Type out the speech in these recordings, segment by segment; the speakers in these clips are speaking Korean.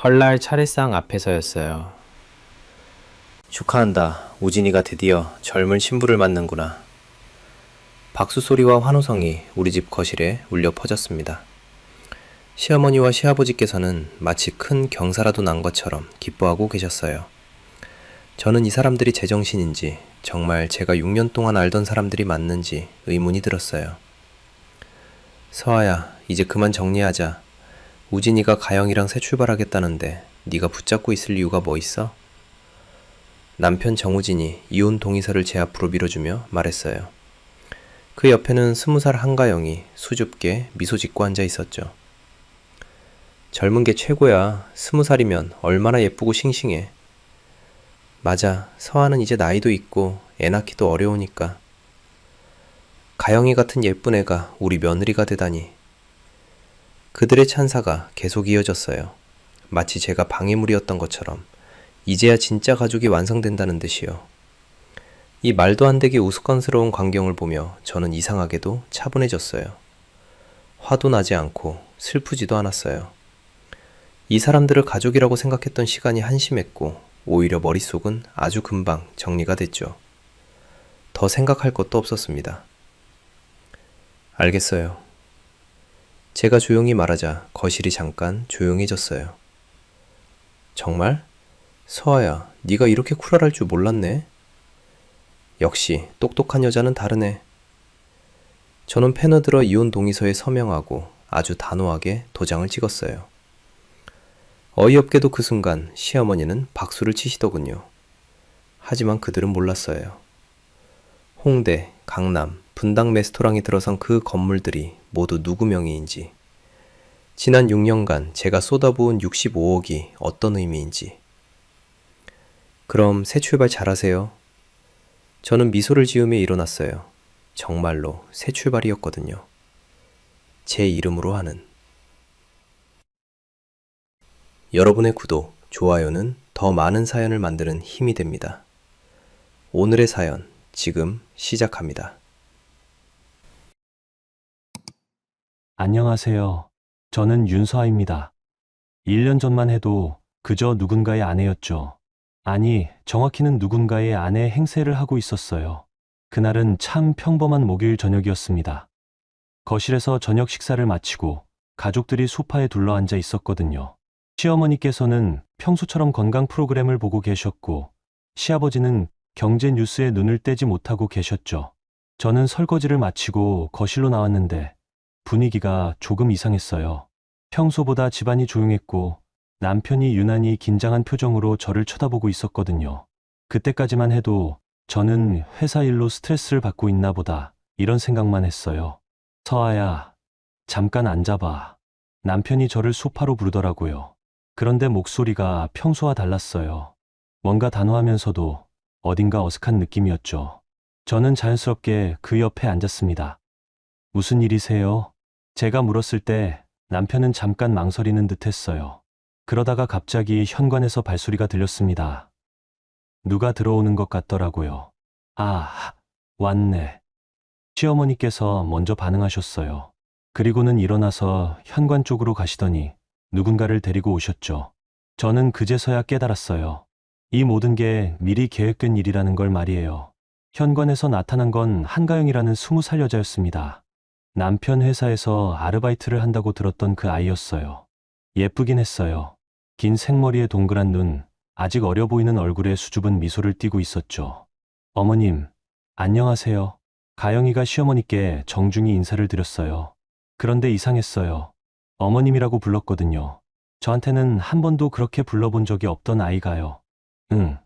설날 차례상 앞에서였어요. 축하한다. 우진이가 드디어 젊은 신부를 맞는구나. 박수 소리와 환호성이 우리 집 거실에 울려 퍼졌습니다. 시어머니와 시아버지께서는 마치 큰 경사라도 난 것처럼 기뻐하고 계셨어요. 저는 이 사람들이 제정신인지 정말 제가 6년 동안 알던 사람들이 맞는지 의문이 들었어요. 서아야, 이제 그만 정리하자. 우진이가 가영이랑 새 출발하겠다는데 네가 붙잡고 있을 이유가 뭐 있어? 남편 정우진이 이혼 동의서를 제 앞으로 밀어주며 말했어요. 그 옆에는 20살 한가영이 수줍게 미소 짓고 앉아 있었죠. 젊은 게 최고야. 20살이면 얼마나 예쁘고 싱싱해. 맞아. 서아는 이제 나이도 있고 애 낳기도 어려우니까. 가영이 같은 예쁜 애가 우리 며느리가 되다니. 그들의 찬사가 계속 이어졌어요. 마치 제가 방해물이었던 것처럼 이제야 진짜 가족이 완성된다는 듯이요. 이 말도 안 되게 우스꽝스러운 광경을 보며 저는 이상하게도 차분해졌어요. 화도 나지 않고 슬프지도 않았어요. 이 사람들을 가족이라고 생각했던 시간이 한심했고 오히려 머릿속은 아주 금방 정리가 됐죠. 더 생각할 것도 없었습니다. 알겠어요. 제가 조용히 말하자 거실이 잠깐 조용해졌어요. 정말? 서아야, 네가 이렇게 쿨할 줄 몰랐네. 역시 똑똑한 여자는 다르네. 저는 펜을 들어 이혼 동의서에 서명하고 아주 단호하게 도장을 찍었어요. 어이없게도 그 순간 시어머니는 박수를 치시더군요. 하지만 그들은 몰랐어요. 홍대, 강남, 분당 레스토랑에 들어선 그 건물들이 모두 누구 명의인지, 지난 6년간 제가 쏟아부은 65억이 어떤 의미인지. 그럼 새 출발 잘하세요. 저는 미소를 지으며 일어났어요. 정말로 새 출발이었거든요. 제 이름으로 하는. 여러분의 구독, 좋아요는 더 많은 사연을 만드는 힘이 됩니다. 오늘의 사연, 지금 시작합니다. 안녕하세요. 저는 윤서아입니다. 1년 전만 해도 그저 누군가의 아내였죠. 아니, 정확히는 누군가의 아내 행세를 하고 있었어요. 그날은 참 평범한 목요일 저녁이었습니다. 거실에서 저녁 식사를 마치고 가족들이 소파에 둘러앉아 있었거든요. 시어머니께서는 평소처럼 건강 프로그램을 보고 계셨고, 시아버지는 경제 뉴스에 눈을 떼지 못하고 계셨죠. 저는 설거지를 마치고 거실로 나왔는데 분위기가 조금 이상했어요. 평소보다 집안이 조용했고 남편이 유난히 긴장한 표정으로 저를 쳐다보고 있었거든요. 그때까지만 해도 저는 회사 일로 스트레스를 받고 있나 보다 이런 생각만 했어요. 서아야, 잠깐 앉아봐. 남편이 저를 소파로 부르더라고요. 그런데 목소리가 평소와 달랐어요. 뭔가 단호하면서도 어딘가 어색한 느낌이었죠. 저는 자연스럽게 그 옆에 앉았습니다. 무슨 일이세요? 제가 물었을 때 남편은 잠깐 망설이는 듯 했어요. 그러다가 갑자기 현관에서 발소리가 들렸습니다. 누가 들어오는 것 같더라고요. 아, 왔네. 시어머니께서 먼저 반응하셨어요. 그리고는 일어나서 현관 쪽으로 가시더니 누군가를 데리고 오셨죠. 저는 그제서야 깨달았어요. 이 모든 게 미리 계획된 일이라는 걸 말이에요. 현관에서 나타난 건 한가영이라는 20살 여자였습니다. 남편 회사에서 아르바이트를 한다고 들었던 그 아이였어요. 예쁘긴 했어요. 긴 생머리에 동그란 눈, 아직 어려 보이는 얼굴에 수줍은 미소를 띠고 있었죠. 어머님, 안녕하세요. 가영이가 시어머니께 정중히 인사를 드렸어요. 그런데 이상했어요. 어머님이라고 불렀거든요. 저한테는 한 번도 그렇게 불러본 적이 없던 아이가요. 응,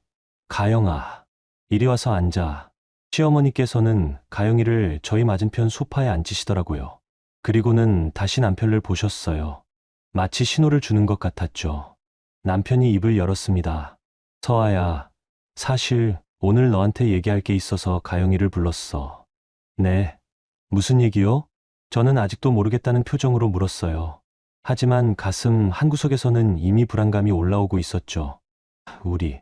가영아, 이리 와서 앉아. 시어머니께서는 가영이를 저희 맞은편 소파에 앉히시더라고요. 그리고는 다시 남편을 보셨어요. 마치 신호를 주는 것 같았죠. 남편이 입을 열었습니다. 서아야, 사실 오늘 너한테 얘기할 게 있어서 가영이를 불렀어. 네. 무슨 얘기요? 저는 아직도 모르겠다는 표정으로 물었어요. 하지만 가슴 한구석에서는 이미 불안감이 올라오고 있었죠. 우리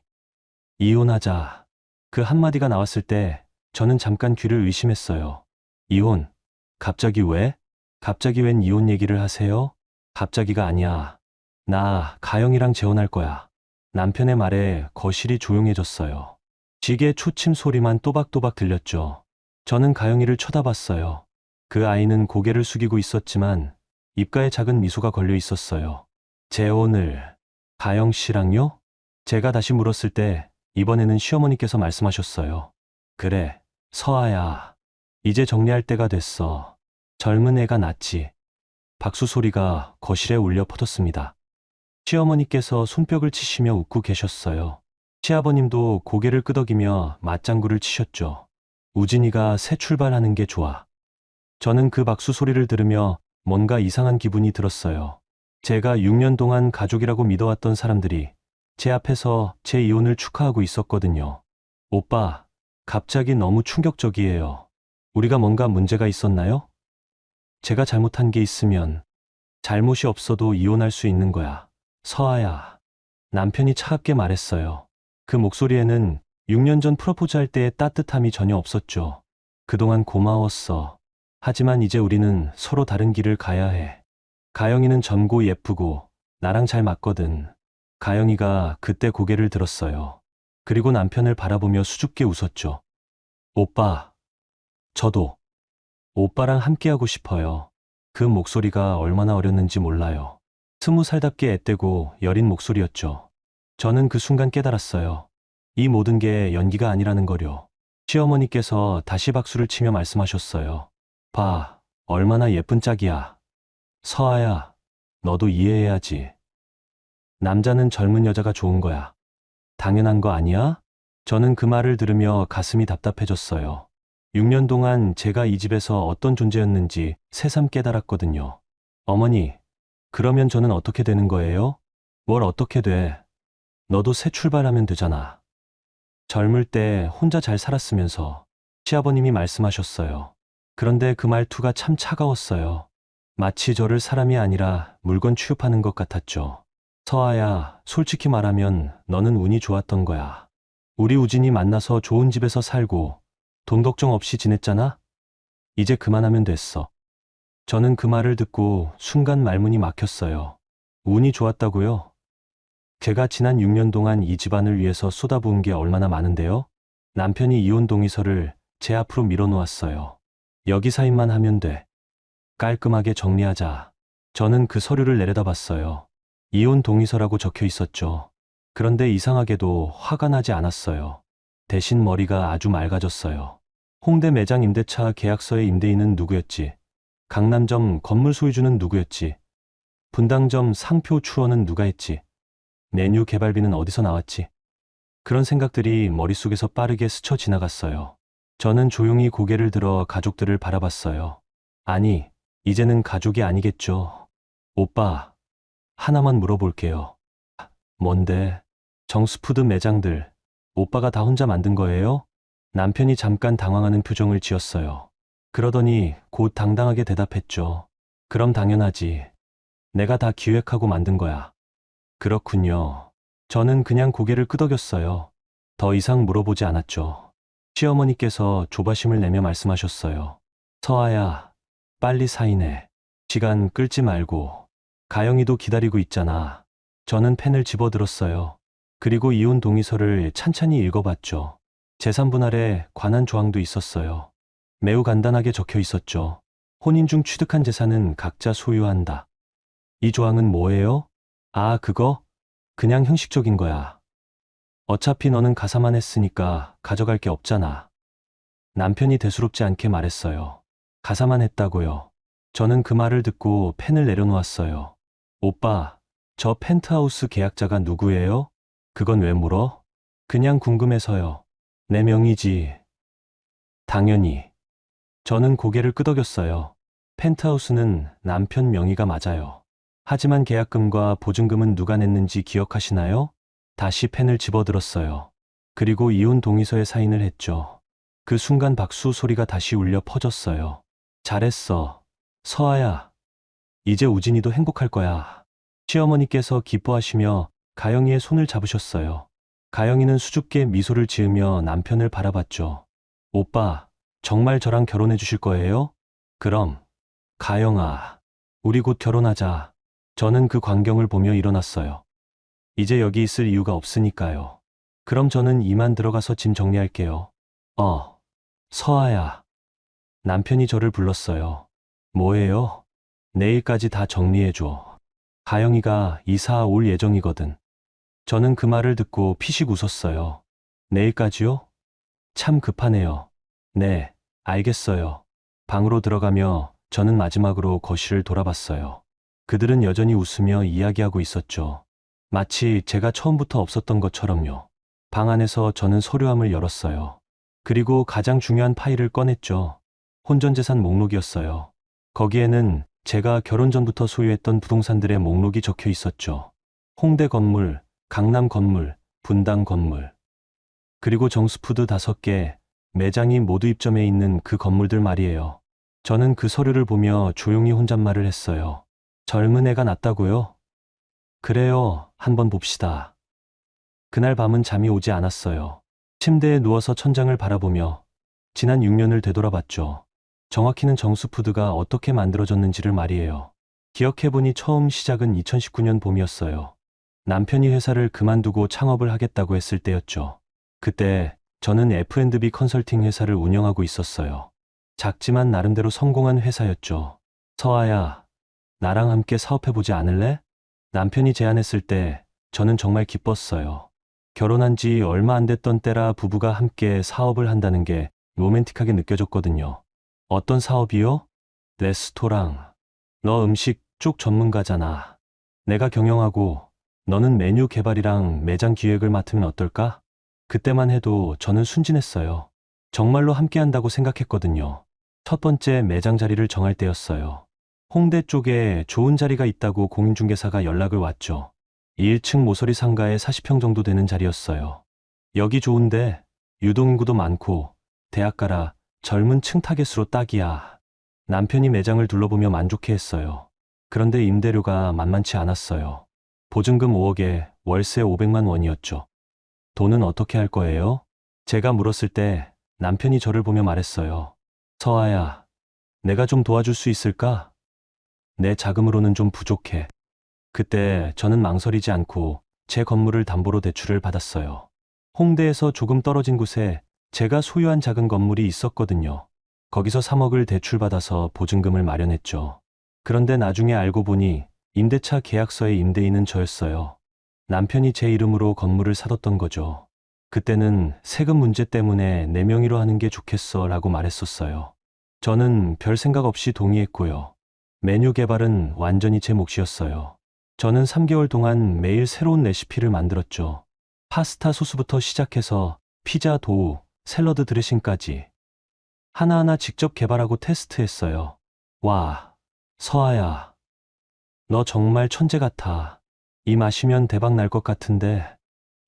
이혼하자. 그 한마디가 나왔을 때 저는 잠깐 귀를 의심했어요. 이혼? 갑자기 왜? 갑자기 웬 이혼 얘기를 하세요? 갑자기가 아니야. 나 가영이랑 재혼할 거야. 남편의 말에 거실이 조용해졌어요. 시계 초침 소리만 또박또박 들렸죠. 저는 가영이를 쳐다봤어요. 그 아이는 고개를 숙이고 있었지만 입가에 작은 미소가 걸려 있었어요. 재혼을 가영 씨랑요? 제가 다시 물었을 때 이번에는 시어머니께서 말씀하셨어요. 그래, 서아야. 이제 정리할 때가 됐어. 젊은 애가 낫지. 박수 소리가 거실에 울려 퍼졌습니다. 시어머니께서 손뼉을 치시며 웃고 계셨어요. 시아버님도 고개를 끄덕이며 맞장구를 치셨죠. 우진이가 새 출발하는 게 좋아. 저는 그 박수 소리를 들으며 뭔가 이상한 기분이 들었어요. 제가 6년 동안 가족이라고 믿어왔던 사람들이 제 앞에서 제 이혼을 축하하고 있었거든요. 오빠, 갑자기 너무 충격적이에요. 우리가 뭔가 문제가 있었나요? 제가 잘못한 게 있으면 잘못이 없어도 이혼할 수 있는 거야. 서아야. 남편이 차갑게 말했어요. 그 목소리에는 6년 전 프로포즈 할 때의 따뜻함이 전혀 없었죠. 그동안 고마웠어. 하지만 이제 우리는 서로 다른 길을 가야 해. 가영이는 젊고 예쁘고 나랑 잘 맞거든. 가영이가 그때 고개를 들었어요. 그리고 남편을 바라보며 수줍게 웃었죠. 오빠, 저도 오빠랑 함께하고 싶어요. 그 목소리가 얼마나 어렸는지 몰라요. 20살답게 앳되고 여린 목소리였죠. 저는 그 순간 깨달았어요. 이 모든 게 연기가 아니라는 거요. 시어머니께서 다시 박수를 치며 말씀하셨어요. 봐, 얼마나 예쁜 짝이야. 서아야, 너도 이해해야지. 남자는 젊은 여자가 좋은 거야. 당연한 거 아니야? 저는 그 말을 들으며 가슴이 답답해졌어요. 6년 동안 제가 이 집에서 어떤 존재였는지 새삼 깨달았거든요. 어머니, 그러면 저는 어떻게 되는 거예요? 뭘 어떻게 돼? 너도 새 출발하면 되잖아. 젊을 때 혼자 잘 살았으면서 시아버님이 말씀하셨어요. 그런데 그 말투가 참 차가웠어요. 마치 저를 사람이 아니라 물건 취급하는 것 같았죠. 서아야, 솔직히 말하면 너는 운이 좋았던 거야. 우리 우진이 만나서 좋은 집에서 살고 돈 걱정 없이 지냈잖아? 이제 그만하면 됐어. 저는 그 말을 듣고 순간 말문이 막혔어요. 운이 좋았다고요? 제가 지난 6년 동안 이 집안을 위해서 쏟아부은 게 얼마나 많은데요? 남편이 이혼 동의서를 제 앞으로 밀어놓았어요. 여기 사인만 하면 돼. 깔끔하게 정리하자. 저는 그 서류를 내려다봤어요. 이혼 동의서라고 적혀 있었죠. 그런데 이상하게도 화가 나지 않았어요. 대신 머리가 아주 맑아졌어요. 홍대 매장 임대차 계약서의 임대인은 누구였지? 강남점 건물 소유주는 누구였지? 분당점 상표 추원은 누가 했지? 메뉴 개발비는 어디서 나왔지? 그런 생각들이 머릿속에서 빠르게 스쳐 지나갔어요. 저는 조용히 고개를 들어 가족들을 바라봤어요. 아니, 이제는 가족이 아니겠죠. 오빠, 하나만 물어볼게요. 뭔데? 정수푸드 매장들, 오빠가 다 혼자 만든 거예요? 남편이 잠깐 당황하는 표정을 지었어요. 그러더니 곧 당당하게 대답했죠. 그럼 당연하지. 내가 다 기획하고 만든 거야. 그렇군요. 저는 그냥 고개를 끄덕였어요. 더 이상 물어보지 않았죠. 시어머니께서 조바심을 내며 말씀하셨어요. 서아야, 빨리 사인해. 시간 끌지 말고. 가영이도 기다리고 있잖아. 저는 펜을 집어들었어요. 그리고 이혼 동의서를 찬찬히 읽어봤죠. 재산분할에 관한 조항도 있었어요. 매우 간단하게 적혀 있었죠. 혼인 중 취득한 재산은 각자 소유한다. 이 조항은 뭐예요? 아, 그거? 그냥 형식적인 거야. 어차피 너는 가사만 했으니까 가져갈 게 없잖아. 남편이 대수롭지 않게 말했어요. 가사만 했다고요. 저는 그 말을 듣고 펜을 내려놓았어요. 오빠, 저 펜트하우스 계약자가 누구예요? 그건 왜 물어? 그냥 궁금해서요. 내 명의지. 당연히. 저는 고개를 끄덕였어요. 펜트하우스는 남편 명의가 맞아요. 하지만 계약금과 보증금은 누가 냈는지 기억하시나요? 다시 펜을 집어들었어요. 그리고 이혼 동의서에 사인을 했죠. 그 순간 박수 소리가 다시 울려 퍼졌어요. 잘했어. 서아야. 이제 우진이도 행복할 거야. 시어머니께서 기뻐하시며 가영이의 손을 잡으셨어요. 가영이는 수줍게 미소를 지으며 남편을 바라봤죠. 오빠, 정말 저랑 결혼해 주실 거예요? 그럼. 가영아, 우리 곧 결혼하자. 저는 그 광경을 보며 일어났어요. 이제 여기 있을 이유가 없으니까요. 그럼 저는 이만 들어가서 짐 정리할게요. 서아야. 남편이 저를 불렀어요. 뭐예요? 내일까지 다 정리해줘. 가영이가 이사 올 예정이거든. 저는 그 말을 듣고 피식 웃었어요. 내일까지요? 참 급하네요. 네, 알겠어요. 방으로 들어가며 저는 마지막으로 거실을 돌아봤어요. 그들은 여전히 웃으며 이야기하고 있었죠. 마치 제가 처음부터 없었던 것처럼요. 방 안에서 저는 서류함을 열었어요. 그리고 가장 중요한 파일을 꺼냈죠. 혼전재산 목록이었어요. 거기에는 제가 결혼 전부터 소유했던 부동산들의 목록이 적혀 있었죠. 홍대 건물, 강남 건물, 분당 건물. 그리고 정수푸드 5개, 매장이 모두 입점해 있는 그 건물들 말이에요. 저는 그 서류를 보며 조용히 혼잣말을 했어요. 젊은 애가 낫다고요? 그래요, 한번 봅시다. 그날 밤은 잠이 오지 않았어요. 침대에 누워서 천장을 바라보며 지난 6년을 되돌아봤죠. 정확히는 정수푸드가 어떻게 만들어졌는지를 말이에요. 기억해보니 처음 시작은 2019년 봄이었어요. 남편이 회사를 그만두고 창업을 하겠다고 했을 때였죠. 그때 저는 F&B 컨설팅 회사를 운영하고 있었어요. 작지만 나름대로 성공한 회사였죠. 서아야, 나랑 함께 사업해보지 않을래? 남편이 제안했을 때 저는 정말 기뻤어요. 결혼한 지 얼마 안 됐던 때라 부부가 함께 사업을 한다는 게 로맨틱하게 느껴졌거든요. 어떤 사업이요? 레스토랑. 너 음식 쪽 전문가잖아. 내가 경영하고 너는 메뉴 개발이랑 매장 기획을 맡으면 어떨까? 그때만 해도 저는 순진했어요. 정말로 함께 한다고 생각했거든요. 첫 번째 매장 자리를 정할 때였어요. 홍대 쪽에 좋은 자리가 있다고 공인중개사가 연락을 왔죠. 1층 모서리 상가에 40평 정도 되는 자리였어요. 여기 좋은데 유동인구도 많고 대학가라 젊은 층 타겟으로 딱이야. 남편이 매장을 둘러보며 만족해했어요. 그런데 임대료가 만만치 않았어요. 보증금 5억에 월세 500만 원이었죠. 돈은 어떻게 할 거예요? 제가 물었을 때 남편이 저를 보며 말했어요. 서아야, 내가 좀 도와줄 수 있을까? 내 자금으로는 좀 부족해. 그때 저는 망설이지 않고 제 건물을 담보로 대출을 받았어요. 홍대에서 조금 떨어진 곳에 제가 소유한 작은 건물이 있었거든요. 거기서 3억을 대출받아서 보증금을 마련했죠. 그런데 나중에 알고 보니 임대차 계약서의 임대인은 저였어요. 남편이 제 이름으로 건물을 사뒀던 거죠. 그때는 세금 문제 때문에 내 명의로 하는 게 좋겠어 라고 말했었어요. 저는 별 생각 없이 동의했고요. 메뉴 개발은 완전히 제 몫이었어요. 저는 3개월 동안 매일 새로운 레시피를 만들었죠. 파스타 소스부터 시작해서 피자 도우, 샐러드 드레싱까지 하나하나 직접 개발하고 테스트했어요. 와, 서아야, 너 정말 천재 같아. 이 마시면 대박 날 것 같은데.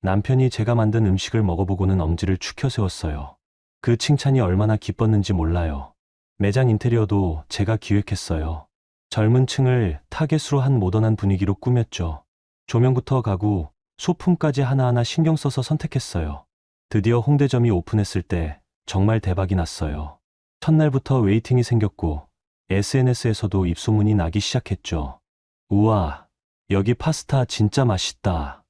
남편이 제가 만든 음식을 먹어보고는 엄지를 축혀 세웠어요. 그 칭찬이 얼마나 기뻤는지 몰라요. 매장 인테리어도 제가 기획했어요. 젊은 층을 타겟으로 한 모던한 분위기로 꾸몄죠. 조명부터 가구, 소품까지 하나하나 신경 써서 선택했어요. 드디어 홍대점이 오픈했을 때 정말 대박이 났어요. 첫날부터 웨이팅이 생겼고 SNS에서도 입소문이 나기 시작했죠. 우와, 여기 파스타 진짜 맛있다.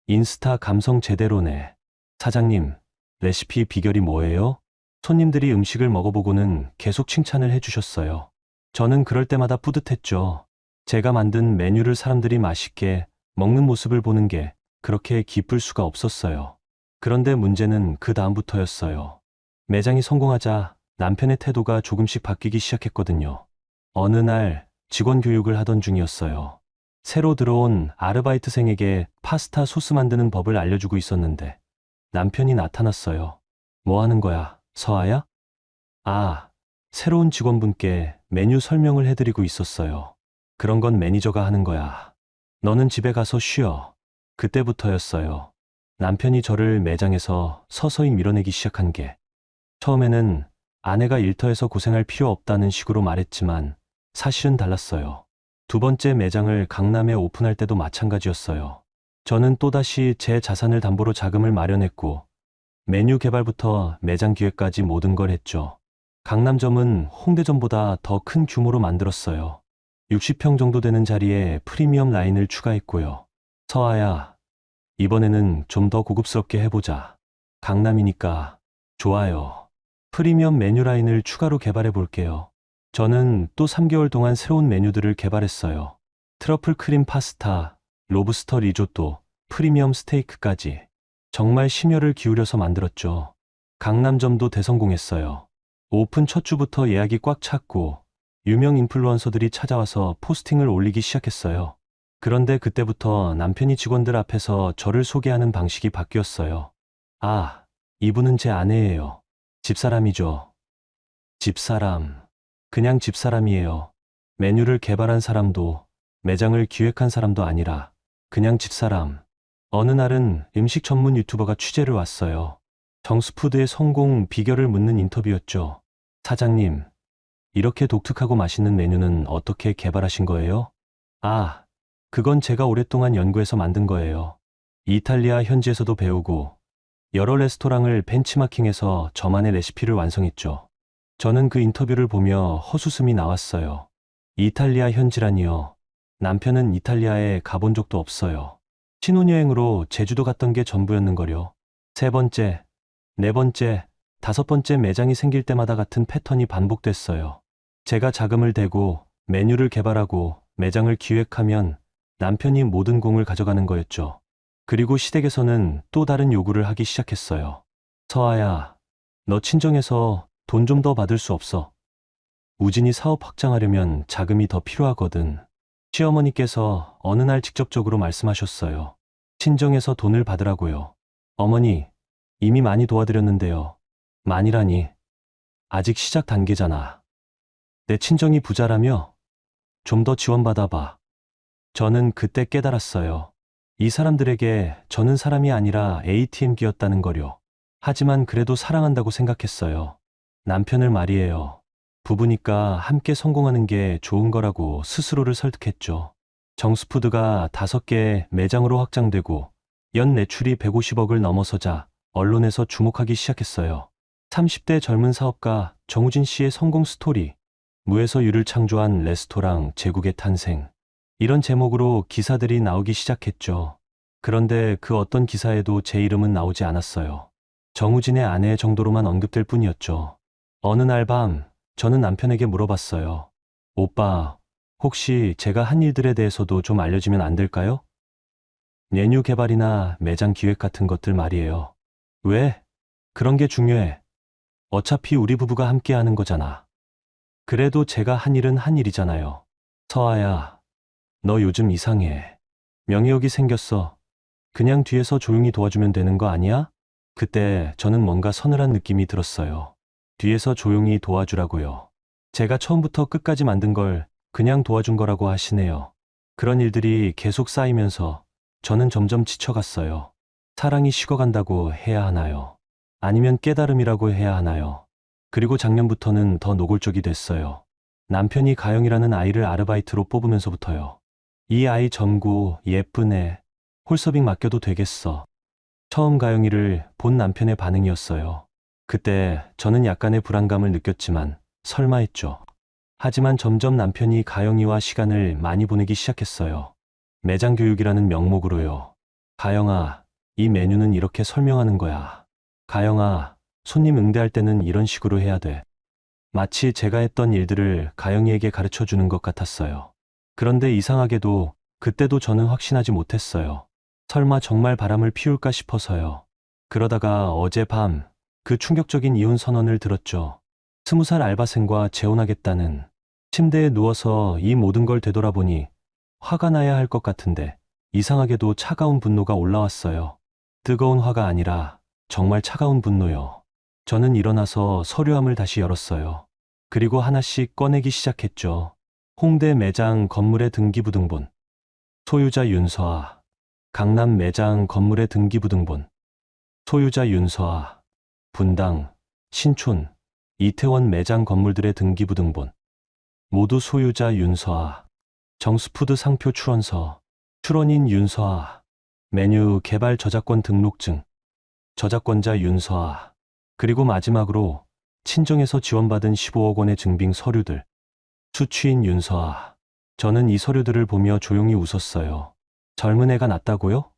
인스타 감성 제대로네. 사장님, 레시피 비결이 뭐예요? 손님들이 음식을 먹어보고는 계속 칭찬을 해주셨어요. 저는 그럴 때마다 뿌듯했죠. 제가 만든 메뉴를 사람들이 맛있게 먹는 모습을 보는 게 그렇게 기쁠 수가 없었어요. 그런데 문제는 그 다음부터였어요. 매장이 성공하자 남편의 태도가 조금씩 바뀌기 시작했거든요. 어느 날 직원 교육을 하던 중이었어요. 새로 들어온 아르바이트생에게 파스타 소스 만드는 법을 알려주고 있었는데 남편이 나타났어요. 뭐 하는 거야, 서아야? 아, 새로운 직원분께 메뉴 설명을 해드리고 있었어요. 그런 건 매니저가 하는 거야. 너는 집에 가서 쉬어. 그때부터였어요. 남편이 저를 매장에서 서서히 밀어내기 시작한 게. 처음에는 아내가 일터에서 고생할 필요 없다는 식으로 말했지만 사실은 달랐어요. 두 번째 매장을 강남에 오픈할 때도 마찬가지였어요. 저는 또다시 제 자산을 담보로 자금을 마련했고 메뉴 개발부터 매장 기획까지 모든 걸 했죠. 강남점은 홍대점보다 더 큰 규모로 만들었어요. 60평 정도 되는 자리에 프리미엄 라인을 추가했고요. 서아야, 이번에는 좀 더 고급스럽게 해보자. 강남이니까. 좋아요. 프리미엄 메뉴 라인을 추가로 개발해 볼게요. 저는 또 3개월 동안 새로운 메뉴들을 개발했어요. 트러플 크림 파스타, 로브스터 리조또, 프리미엄 스테이크까지. 정말 심혈을 기울여서 만들었죠. 강남점도 대성공했어요. 오픈 첫 주부터 예약이 꽉 찼고 유명 인플루언서들이 찾아와서 포스팅을 올리기 시작했어요. 그런데 그때부터 남편이 직원들 앞에서 저를 소개하는 방식이 바뀌었어요. 아, 이분은 제 아내예요. 집사람이죠. 집사람. 그냥 집사람이에요. 메뉴를 개발한 사람도, 매장을 기획한 사람도 아니라 그냥 집사람. 어느 날은 음식 전문 유튜버가 취재를 왔어요. 정수푸드의 성공 비결을 묻는 인터뷰였죠. 사장님, 이렇게 독특하고 맛있는 메뉴는 어떻게 개발하신 거예요? 아, 그건 제가 오랫동안 연구해서 만든 거예요. 이탈리아 현지에서도 배우고 여러 레스토랑을 벤치마킹해서 저만의 레시피를 완성했죠. 저는 그 인터뷰를 보며 헛웃음이 나왔어요. 이탈리아 현지라니요. 남편은 이탈리아에 가본 적도 없어요. 신혼여행으로 제주도 갔던 게 전부였는걸요. 세 번째, 네 번째, 다섯 번째 매장이 생길 때마다 같은 패턴이 반복됐어요. 제가 자금을 대고 메뉴를 개발하고 매장을 기획하면 남편이 모든 공을 가져가는 거였죠. 그리고 시댁에서는 또 다른 요구를 하기 시작했어요. 서아야, 너 친정에서 돈 좀 더 받을 수 없어. 우진이 사업 확장하려면 자금이 더 필요하거든. 시어머니께서 어느 날 직접적으로 말씀하셨어요. 친정에서 돈을 받으라고요. 어머니, 이미 많이 도와드렸는데요. 많이라니. 아직 시작 단계잖아. 내 친정이 부자라며? 좀 더 지원받아봐. 저는 그때 깨달았어요. 이 사람들에게 저는 사람이 아니라 ATM기였다는 거요. 하지만 그래도 사랑한다고 생각했어요. 남편을 말이에요. 부부니까 함께 성공하는 게 좋은 거라고 스스로를 설득했죠. 정수푸드가 5개의 매장으로 확장되고 연 매출이 150억을 넘어서자 언론에서 주목하기 시작했어요. 30대 젊은 사업가 정우진 씨의 성공 스토리, 무에서 유를 창조한 레스토랑 제국의 탄생. 이런 제목으로 기사들이 나오기 시작했죠. 그런데 그 어떤 기사에도 제 이름은 나오지 않았어요. 정우진의 아내 정도로만 언급될 뿐이었죠. 어느 날 밤, 저는 남편에게 물어봤어요. 오빠, 혹시 제가 한 일들에 대해서도 좀 알려주면 안 될까요? 메뉴 개발이나 매장 기획 같은 것들 말이에요. 왜? 그런 게 중요해. 어차피 우리 부부가 함께 하는 거잖아. 그래도 제가 한 일은 한 일이잖아요. 서아야, 너 요즘 이상해. 명예욕이 생겼어. 그냥 뒤에서 조용히 도와주면 되는 거 아니야? 그때 저는 뭔가 서늘한 느낌이 들었어요. 뒤에서 조용히 도와주라고요. 제가 처음부터 끝까지 만든 걸 그냥 도와준 거라고 하시네요. 그런 일들이 계속 쌓이면서 저는 점점 지쳐갔어요. 사랑이 식어간다고 해야 하나요? 아니면 깨달음이라고 해야 하나요? 그리고 작년부터는 더 노골적이 됐어요. 남편이 가영이라는 아이를 아르바이트로 뽑으면서부터요. 이 아이 젊고 예쁜 애, 홀서빙 맡겨도 되겠어. 처음 가영이를 본 남편의 반응이었어요. 그때 저는 약간의 불안감을 느꼈지만 설마 했죠. 하지만 점점 남편이 가영이와 시간을 많이 보내기 시작했어요. 매장 교육이라는 명목으로요. 가영아, 이 메뉴는 이렇게 설명하는 거야. 가영아, 손님 응대할 때는 이런 식으로 해야 돼. 마치 제가 했던 일들을 가영이에게 가르쳐 주는 것 같았어요. 그런데 이상하게도 그때도 저는 확신하지 못했어요. 설마 정말 바람을 피울까 싶어서요. 그러다가 어젯밤 그 충격적인 이혼 선언을 들었죠. 20살 알바생과 재혼하겠다는. 침대에 누워서 이 모든 걸 되돌아보니 화가 나야 할 것 같은데 이상하게도 차가운 분노가 올라왔어요. 뜨거운 화가 아니라 정말 차가운 분노요. 저는 일어나서 서류함을 다시 열었어요. 그리고 하나씩 꺼내기 시작했죠. 홍대 매장 건물의 등기부등본. 소유자 윤서아. 강남 매장 건물의 등기부등본. 소유자 윤서아. 분당, 신촌, 이태원 매장 건물들의 등기부등본. 모두 소유자 윤서아. 정수푸드 상표 출원서. 출원인 윤서아. 메뉴 개발 저작권 등록증. 저작권자 윤서아. 그리고 마지막으로 친정에서 지원받은 15억 원의 증빙 서류들. 수취인 윤서아. 저는 이 서류들을 보며 조용히 웃었어요. 젊은 애가 낫다고요?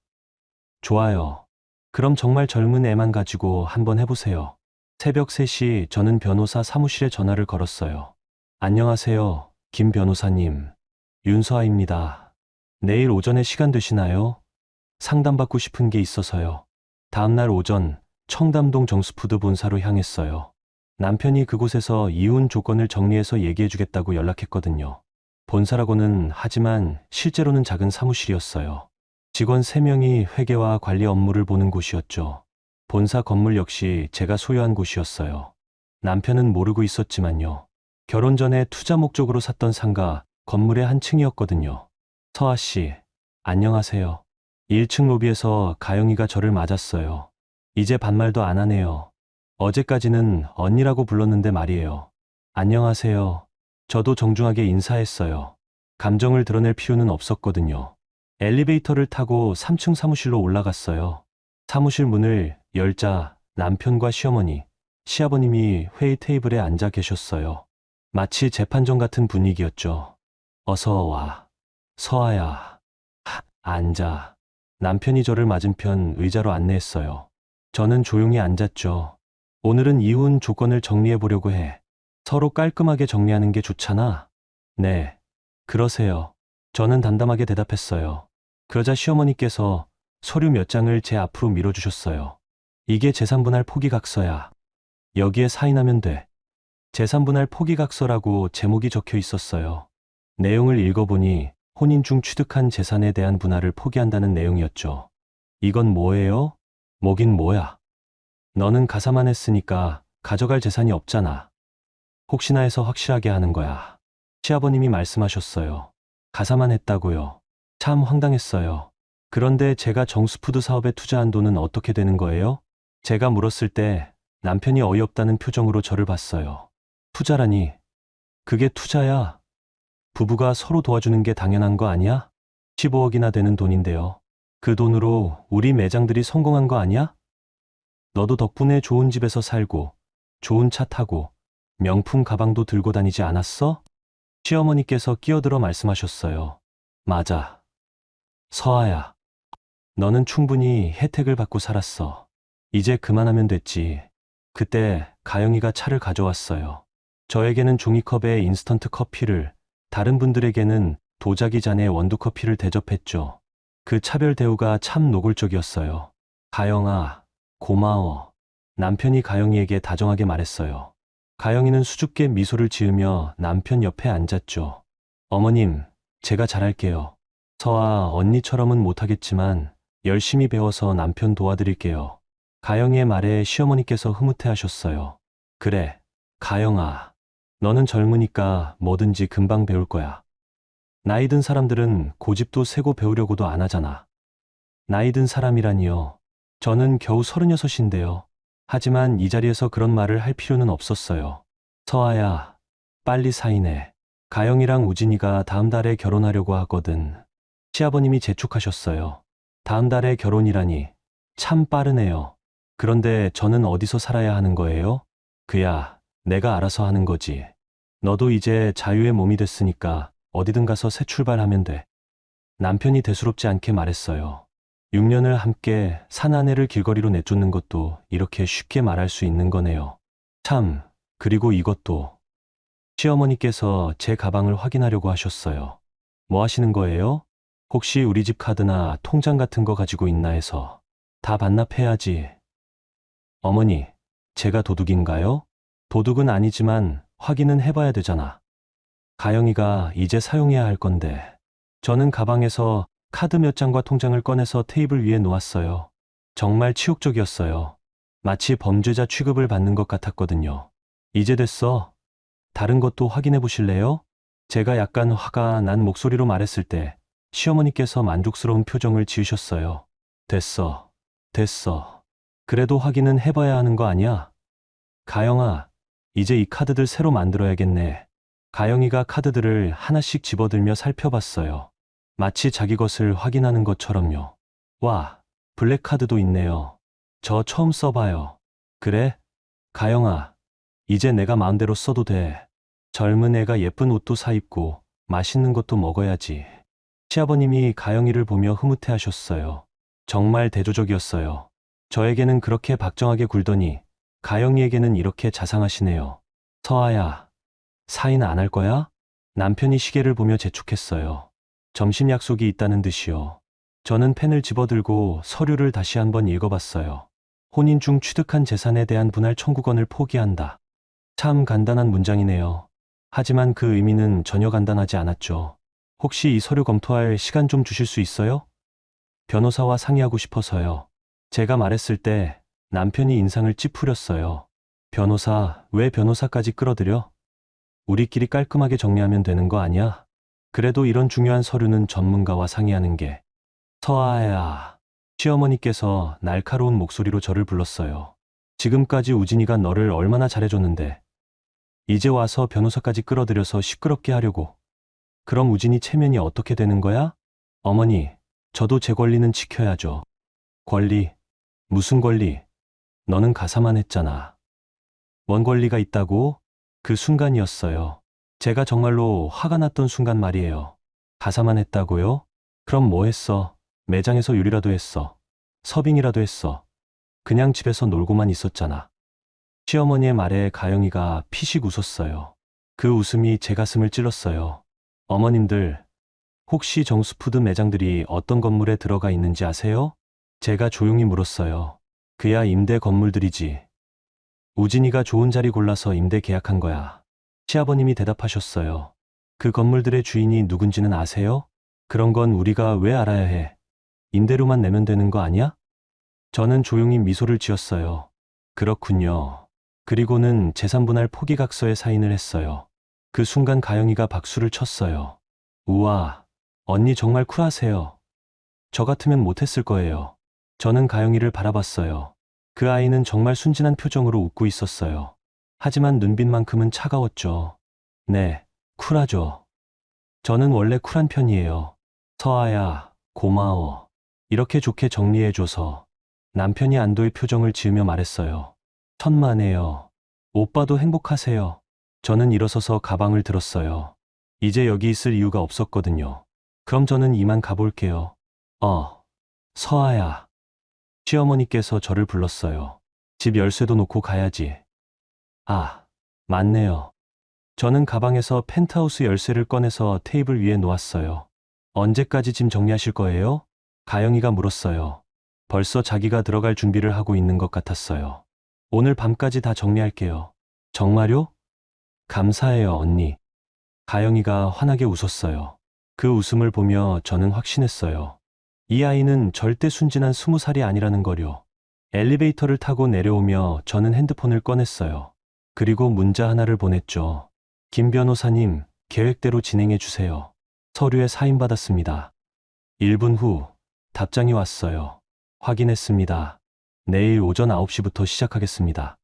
좋아요. 그럼 정말 젊은 애만 가지고 한번 해보세요. 새벽 3시 저는 변호사 사무실에 전화를 걸었어요. 안녕하세요, 김 변호사님. 윤서아입니다. 내일 오전에 시간 되시나요? 상담받고 싶은 게 있어서요. 다음날 오전 청담동 정수푸드 본사로 향했어요. 남편이 그곳에서 이혼 조건을 정리해서 얘기해주겠다고 연락했거든요. 본사라고는 하지만 실제로는 작은 사무실이었어요. 직원 3명이 회계와 관리 업무를 보는 곳이었죠. 본사 건물 역시 제가 소유한 곳이었어요. 남편은 모르고 있었지만요. 결혼 전에 투자 목적으로 샀던 상가 건물의 한 층이었거든요. 서아 씨, 안녕하세요. 1층 로비에서 가영이가 저를 맞았어요. 이제 반말도 안 하네요. 어제까지는 언니라고 불렀는데 말이에요. 안녕하세요. 저도 정중하게 인사했어요. 감정을 드러낼 필요는 없었거든요. 엘리베이터를 타고 3층 사무실로 올라갔어요. 사무실 문을 열자 남편과 시어머니, 시아버님이 회의 테이블에 앉아 계셨어요. 마치 재판정 같은 분위기였죠. 어서 와. 서아야. 앉아. 남편이 저를 맞은편 의자로 안내했어요. 저는 조용히 앉았죠. 오늘은 이혼 조건을 정리해 보려고 해. 서로 깔끔하게 정리하는 게 좋잖아. 네. 그러세요. 저는 담담하게 대답했어요. 그러자 시어머니께서 서류 몇 장을 제 앞으로 밀어주셨어요. 이게 재산분할 포기각서야. 여기에 사인하면 돼. 재산분할 포기각서라고 제목이 적혀 있었어요. 내용을 읽어보니 혼인 중 취득한 재산에 대한 분할을 포기한다는 내용이었죠. 이건 뭐예요? 뭐긴 뭐야. 너는 가사만 했으니까 가져갈 재산이 없잖아. 혹시나 해서 확실하게 하는 거야. 시아버님이 말씀하셨어요. 가사만 했다고요. 참 황당했어요. 그런데 제가 정수푸드 사업에 투자한 돈은 어떻게 되는 거예요? 제가 물었을 때 남편이 어이없다는 표정으로 저를 봤어요. 투자라니. 그게 투자야. 부부가 서로 도와주는 게 당연한 거 아니야? 15억이나 되는 돈인데요. 그 돈으로 우리 매장들이 성공한 거 아니야? 너도 덕분에 좋은 집에서 살고, 좋은 차 타고, 명품 가방도 들고 다니지 않았어? 시어머니께서 끼어들어 말씀하셨어요. 맞아. 서아야. 너는 충분히 혜택을 받고 살았어. 이제 그만하면 됐지. 그때 가영이가 차를 가져왔어요. 저에게는 종이컵에 인스턴트 커피를, 다른 분들에게는 도자기 잔에 원두커피를 대접했죠. 그 차별 대우가 참 노골적이었어요. 가영아, 고마워. 남편이 가영이에게 다정하게 말했어요. 가영이는 수줍게 미소를 지으며 남편 옆에 앉았죠. 어머님, 제가 잘할게요. 서아 언니처럼은 못하겠지만 열심히 배워서 남편 도와드릴게요. 가영이의 말에 시어머니께서 흐뭇해하셨어요. 그래, 가영아. 너는 젊으니까 뭐든지 금방 배울 거야. 나이 든 사람들은 고집도 세고 배우려고도 안 하잖아. 나이 든 사람이라니요. 저는 겨우 36인데요. 하지만 이 자리에서 그런 말을 할 필요는 없었어요. 서아야, 빨리 사인해. 가영이랑 우진이가 다음 달에 결혼하려고 하거든. 시아버님이 재촉하셨어요. 다음 달에 결혼이라니. 참 빠르네요. 그런데 저는 어디서 살아야 하는 거예요? 그야, 내가 알아서 하는 거지. 너도 이제 자유의 몸이 됐으니까 어디든 가서 새 출발하면 돼. 남편이 대수롭지 않게 말했어요. 6년을 함께 산 아내를 길거리로 내쫓는 것도 이렇게 쉽게 말할 수 있는 거네요. 참, 그리고 이것도. 시어머니께서 제 가방을 확인하려고 하셨어요. 뭐 하시는 거예요? 혹시 우리 집 카드나 통장 같은 거 가지고 있나 해서. 다 반납해야지. 어머니, 제가 도둑인가요? 도둑은 아니지만 확인은 해봐야 되잖아. 가영이가 이제 사용해야 할 건데. 저는 가방에서 카드 몇 장과 통장을 꺼내서 테이블 위에 놓았어요. 정말 치욕적이었어요. 마치 범죄자 취급을 받는 것 같았거든요. 이제 됐어. 다른 것도 확인해 보실래요? 제가 약간 화가 난 목소리로 말했을 때 시어머니께서 만족스러운 표정을 지으셨어요. 됐어. 됐어. 그래도 확인은 해봐야 하는 거 아니야? 가영아, 이제 이 카드들 새로 만들어야겠네. 가영이가 카드들을 하나씩 집어들며 살펴봤어요. 마치 자기 것을 확인하는 것처럼요. 와, 블랙카드도 있네요. 저 처음 써봐요. 그래? 가영아, 이제 내가 마음대로 써도 돼. 젊은 애가 예쁜 옷도 사입고 맛있는 것도 먹어야지. 시아버님이 가영이를 보며 흐뭇해 하셨어요. 정말 대조적이었어요. 저에게는 그렇게 박정하게 굴더니 가영이에게는 이렇게 자상하시네요. 서아야, 사인 안 할 거야? 남편이 시계를 보며 재촉했어요. 점심 약속이 있다는 듯이요. 저는 펜을 집어들고 서류를 다시 한번 읽어봤어요. 혼인 중 취득한 재산에 대한 분할 청구권을 포기한다. 참 간단한 문장이네요. 하지만 그 의미는 전혀 간단하지 않았죠. 혹시 이 서류 검토할 시간 좀 주실 수 있어요? 변호사와 상의하고 싶어서요. 제가 말했을 때 남편이 인상을 찌푸렸어요. 변호사, 왜 변호사까지 끌어들여? 우리끼리 깔끔하게 정리하면 되는 거 아니야? 그래도 이런 중요한 서류는 전문가와 상의하는 게. 서아야. 시어머니께서 날카로운 목소리로 저를 불렀어요. 지금까지 우진이가 너를 얼마나 잘해줬는데. 이제 와서 변호사까지 끌어들여서 시끄럽게 하려고. 그럼 우진이 체면이 어떻게 되는 거야? 어머니, 저도 제 권리는 지켜야죠. 권리? 무슨 권리? 너는 가사만 했잖아. 뭔 권리가 있다고? 그 순간이었어요. 제가 정말로 화가 났던 순간 말이에요. 가사만 했다고요? 그럼 뭐 했어? 매장에서 요리라도 했어. 서빙이라도 했어. 그냥 집에서 놀고만 있었잖아. 시어머니의 말에 가영이가 피식 웃었어요. 그 웃음이 제 가슴을 찔렀어요. 어머님들, 혹시 정수푸드 매장들이 어떤 건물에 들어가 있는지 아세요? 제가 조용히 물었어요. 그야 임대 건물들이지. 우진이가 좋은 자리 골라서 임대 계약한 거야. 시아버님이 대답하셨어요. 그 건물들의 주인이 누군지는 아세요? 그런 건 우리가 왜 알아야 해? 임대료만 내면 되는 거 아니야? 저는 조용히 미소를 지었어요. 그렇군요. 그리고는 재산분할 포기각서에 사인을 했어요. 그 순간 가영이가 박수를 쳤어요. 우와, 언니 정말 쿨하세요. 저 같으면 못했을 거예요. 저는 가영이를 바라봤어요. 그 아이는 정말 순진한 표정으로 웃고 있었어요. 하지만 눈빛만큼은 차가웠죠. 네, 쿨하죠. 저는 원래 쿨한 편이에요. 서아야, 고마워. 이렇게 좋게 정리해줘서. 남편이 안도의 표정을 지으며 말했어요. 천만에요. 오빠도 행복하세요. 저는 일어서서 가방을 들었어요. 이제 여기 있을 이유가 없었거든요. 그럼 저는 이만 가볼게요. 서아야. 시어머니께서 저를 불렀어요. 집 열쇠도 놓고 가야지. 아, 맞네요. 저는 가방에서 펜트하우스 열쇠를 꺼내서 테이블 위에 놓았어요. 언제까지 짐 정리하실 거예요? 가영이가 물었어요. 벌써 자기가 들어갈 준비를 하고 있는 것 같았어요. 오늘 밤까지 다 정리할게요. 정말요? 감사해요, 언니. 가영이가 환하게 웃었어요. 그 웃음을 보며 저는 확신했어요. 이 아이는 절대 순진한 20살이 아니라는 거요. 엘리베이터를 타고 내려오며 저는 핸드폰을 꺼냈어요. 그리고 문자 하나를 보냈죠. 김 변호사님, 계획대로 진행해 주세요. 서류에 사인받았습니다. 1분 후 답장이 왔어요. 확인했습니다. 내일 오전 9시부터 시작하겠습니다.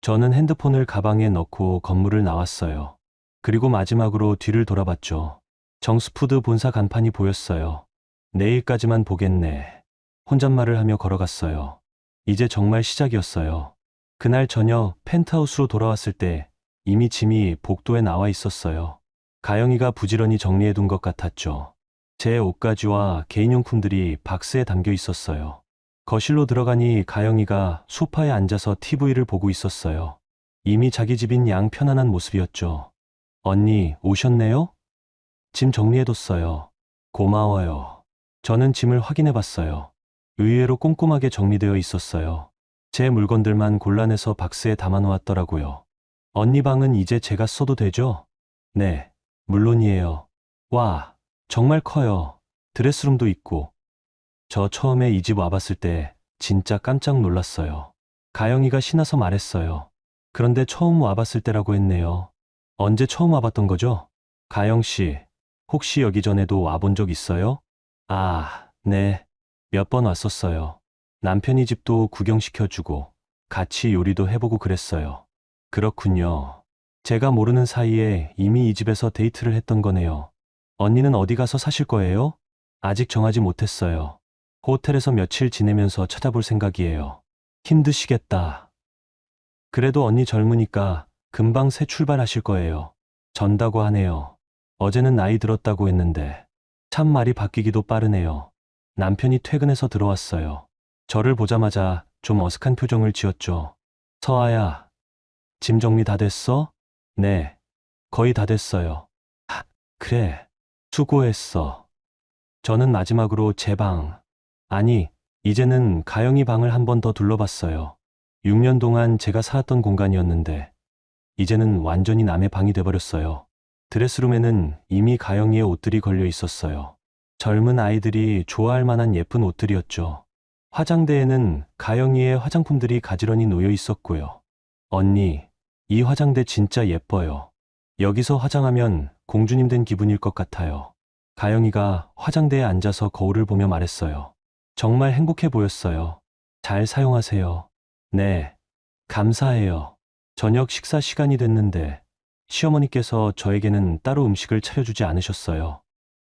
저는 핸드폰을 가방에 넣고 건물을 나왔어요. 그리고 마지막으로 뒤를 돌아봤죠. 정수푸드 본사 간판이 보였어요. 내일까지만 보겠네. 혼잣말을 하며 걸어갔어요. 이제 정말 시작이었어요. 그날 저녁 펜트하우스로 돌아왔을 때 이미 짐이 복도에 나와 있었어요. 가영이가 부지런히 정리해둔 것 같았죠. 제 옷가지와 개인용품들이 박스에 담겨 있었어요. 거실로 들어가니 가영이가 소파에 앉아서 TV를 보고 있었어요. 이미 자기 집인 양 편안한 모습이었죠. 언니, 오셨네요? 짐 정리해뒀어요. 고마워요. 저는 짐을 확인해봤어요. 의외로 꼼꼼하게 정리되어 있었어요. 제 물건들만 골라내서 박스에 담아놓았더라고요. 언니 방은 이제 제가 써도 되죠? 네, 물론이에요. 와, 정말 커요. 드레스룸도 있고. 저 처음에 이 집 와봤을 때 진짜 깜짝 놀랐어요. 가영이가 신나서 말했어요. 그런데 처음 와봤을 때라고 했네요. 언제 처음 와봤던 거죠? 가영 씨, 혹시 여기 전에도 와본 적 있어요? 아, 네. 몇 번 왔었어요. 남편이 집도 구경시켜주고 같이 요리도 해보고 그랬어요. 그렇군요. 제가 모르는 사이에 이미 이 집에서 데이트를 했던 거네요. 언니는 어디 가서 사실 거예요? 아직 정하지 못했어요. 호텔에서 며칠 지내면서 찾아볼 생각이에요. 힘드시겠다. 그래도 언니 젊으니까 금방 새 출발하실 거예요. 전다고 하네요. 어제는 나이 들었다고 했는데 참 말이 바뀌기도 빠르네요. 남편이 퇴근해서 들어왔어요. 저를 보자마자 좀 어색한 표정을 지었죠. 서아야, 짐 정리 다 됐어? 네, 거의 다 됐어요. 아, 그래, 수고했어. 저는 마지막으로 제 방, 아니, 이제는 가영이 방을 한 번 더 둘러봤어요. 6년 동안 제가 살았던 공간이었는데, 이제는 완전히 남의 방이 돼버렸어요. 드레스룸에는 이미 가영이의 옷들이 걸려 있었어요. 젊은 아이들이 좋아할 만한 예쁜 옷들이었죠. 화장대에는 가영이의 화장품들이 가지런히 놓여 있었고요. 언니, 이 화장대 진짜 예뻐요. 여기서 화장하면 공주님 된 기분일 것 같아요. 가영이가 화장대에 앉아서 거울을 보며 말했어요. 정말 행복해 보였어요. 잘 사용하세요. 네, 감사해요. 저녁 식사 시간이 됐는데 시어머니께서 저에게는 따로 음식을 차려주지 않으셨어요.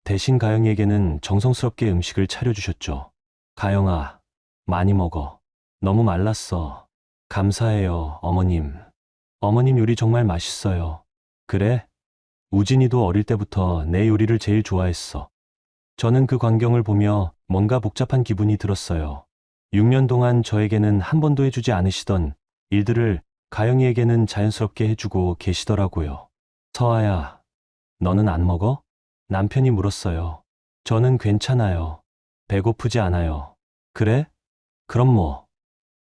대신 가영이에게는 정성스럽게 음식을 차려주셨죠. 가영아, 많이 먹어. 너무 말랐어. 감사해요, 어머님. 어머님 요리 정말 맛있어요. 그래? 우진이도 어릴 때부터 내 요리를 제일 좋아했어. 저는 그 광경을 보며 뭔가 복잡한 기분이 들었어요. 6년 동안 저에게는 한 번도 해주지 않으시던 일들을 가영이에게는 자연스럽게 해주고 계시더라고요. 서아야, 너는 안 먹어? 남편이 물었어요. 저는 괜찮아요. 배고프지 않아요. 그래? 그럼 뭐?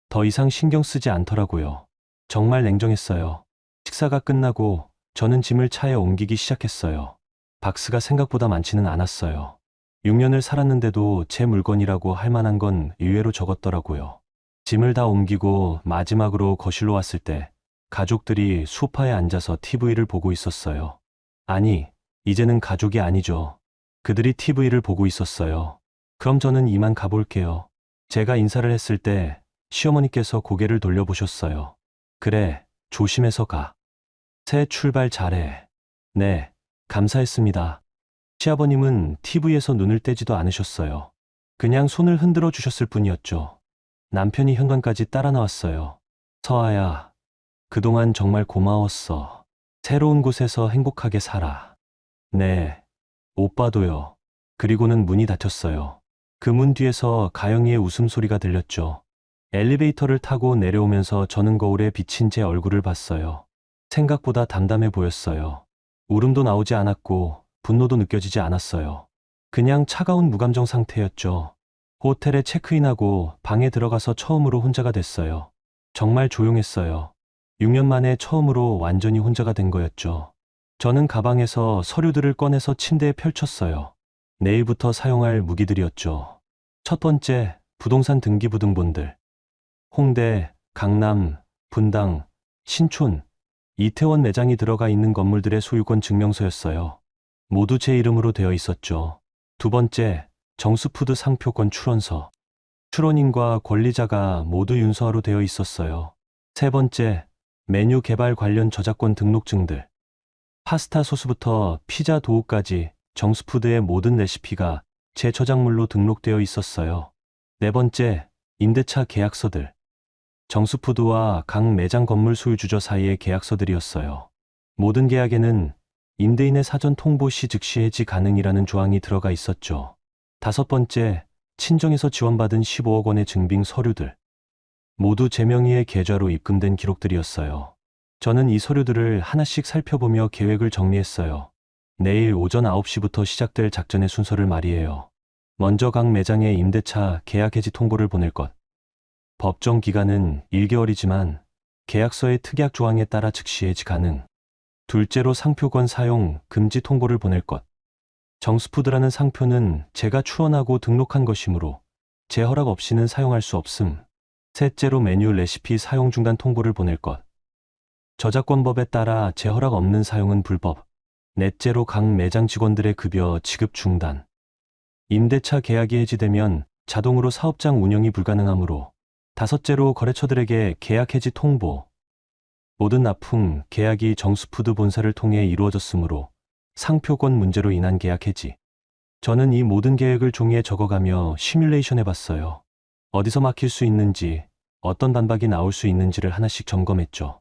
더 이상 신경 쓰지 않더라고요. 정말 냉정했어요. 식사가 끝나고 저는 짐을 차에 옮기기 시작했어요. 박스가 생각보다 많지는 않았어요. 6년을 살았는데도 제 물건이라고 할 만한 건 의외로 적었더라고요. 짐을 다 옮기고 마지막으로 거실로 왔을 때 가족들이 소파에 앉아서 TV를 보고 있었어요. 아니, 이제는 가족이 아니죠. 그들이 TV를 보고 있었어요. 그럼 저는 이만 가볼게요. 제가 인사를 했을 때 시어머니께서 고개를 돌려보셨어요. 그래, 조심해서 가. 새 출발 잘해. 네, 감사했습니다. 시아버님은 TV에서 눈을 떼지도 않으셨어요. 그냥 손을 흔들어 주셨을 뿐이었죠. 남편이 현관까지 따라 나왔어요. 서아야, 그동안 정말 고마웠어. 새로운 곳에서 행복하게 살아. 네, 오빠도요. 그리고는 문이 닫혔어요. 그 문 뒤에서 가영이의 웃음소리가 들렸죠. 엘리베이터를 타고 내려오면서 저는 거울에 비친 제 얼굴을 봤어요. 생각보다 담담해 보였어요. 울음도 나오지 않았고 분노도 느껴지지 않았어요. 그냥 차가운 무감정 상태였죠. 호텔에 체크인하고 방에 들어가서 처음으로 혼자가 됐어요. 정말 조용했어요. 6년 만에 처음으로 완전히 혼자가 된 거였죠. 저는 가방에서 서류들을 꺼내서 침대에 펼쳤어요. 내일부터 사용할 무기들이었죠. 첫 번째, 부동산 등기부등본들. 홍대, 강남, 분당, 신촌, 이태원 매장이 들어가 있는 건물들의 소유권 증명서였어요. 모두 제 이름으로 되어 있었죠. 두 번째, 정수푸드 상표권 출원서. 출원인과 권리자가 모두 윤서화로 되어 있었어요. 세 번째, 메뉴 개발 관련 저작권 등록증들. 파스타 소스부터 피자 도우까지 정수푸드의 모든 레시피가 제 저작물로 등록되어 있었어요. 네 번째, 임대차 계약서들. 정수푸드와 각 매장 건물 소유주저 사이의 계약서들이었어요. 모든 계약에는 임대인의 사전 통보 시 즉시 해지 가능이라는 조항이 들어가 있었죠. 다섯 번째, 친정에서 지원받은 15억 원의 증빙 서류들. 모두 제 명의의 계좌로 입금된 기록들이었어요. 저는 이 서류들을 하나씩 살펴보며 계획을 정리했어요. 내일 오전 9시부터 시작될 작전의 순서를 말이에요. 먼저 각 매장에 임대차 계약 해지 통보를 보낼 것. 법정 기간은 1개월이지만 계약서의 특약 조항에 따라 즉시 해지 가능. 둘째로 상표권 사용 금지 통보를 보낼 것. 정수푸드라는 상표는 제가 출원하고 등록한 것이므로 제 허락 없이는 사용할 수 없음. 셋째로 메뉴 레시피 사용 중단 통보를 보낼 것. 저작권법에 따라 제 허락 없는 사용은 불법. 넷째로 각 매장 직원들의 급여 지급 중단. 임대차 계약이 해지되면 자동으로 사업장 운영이 불가능하므로. 다섯째로 거래처들에게 계약 해지 통보. 모든 납품, 계약이 정수푸드 본사를 통해 이루어졌으므로 상표권 문제로 인한 계약 해지. 저는 이 모든 계획을 종이에 적어가며 시뮬레이션 해봤어요. 어디서 막힐 수 있는지, 어떤 반박이 나올 수 있는지를 하나씩 점검했죠.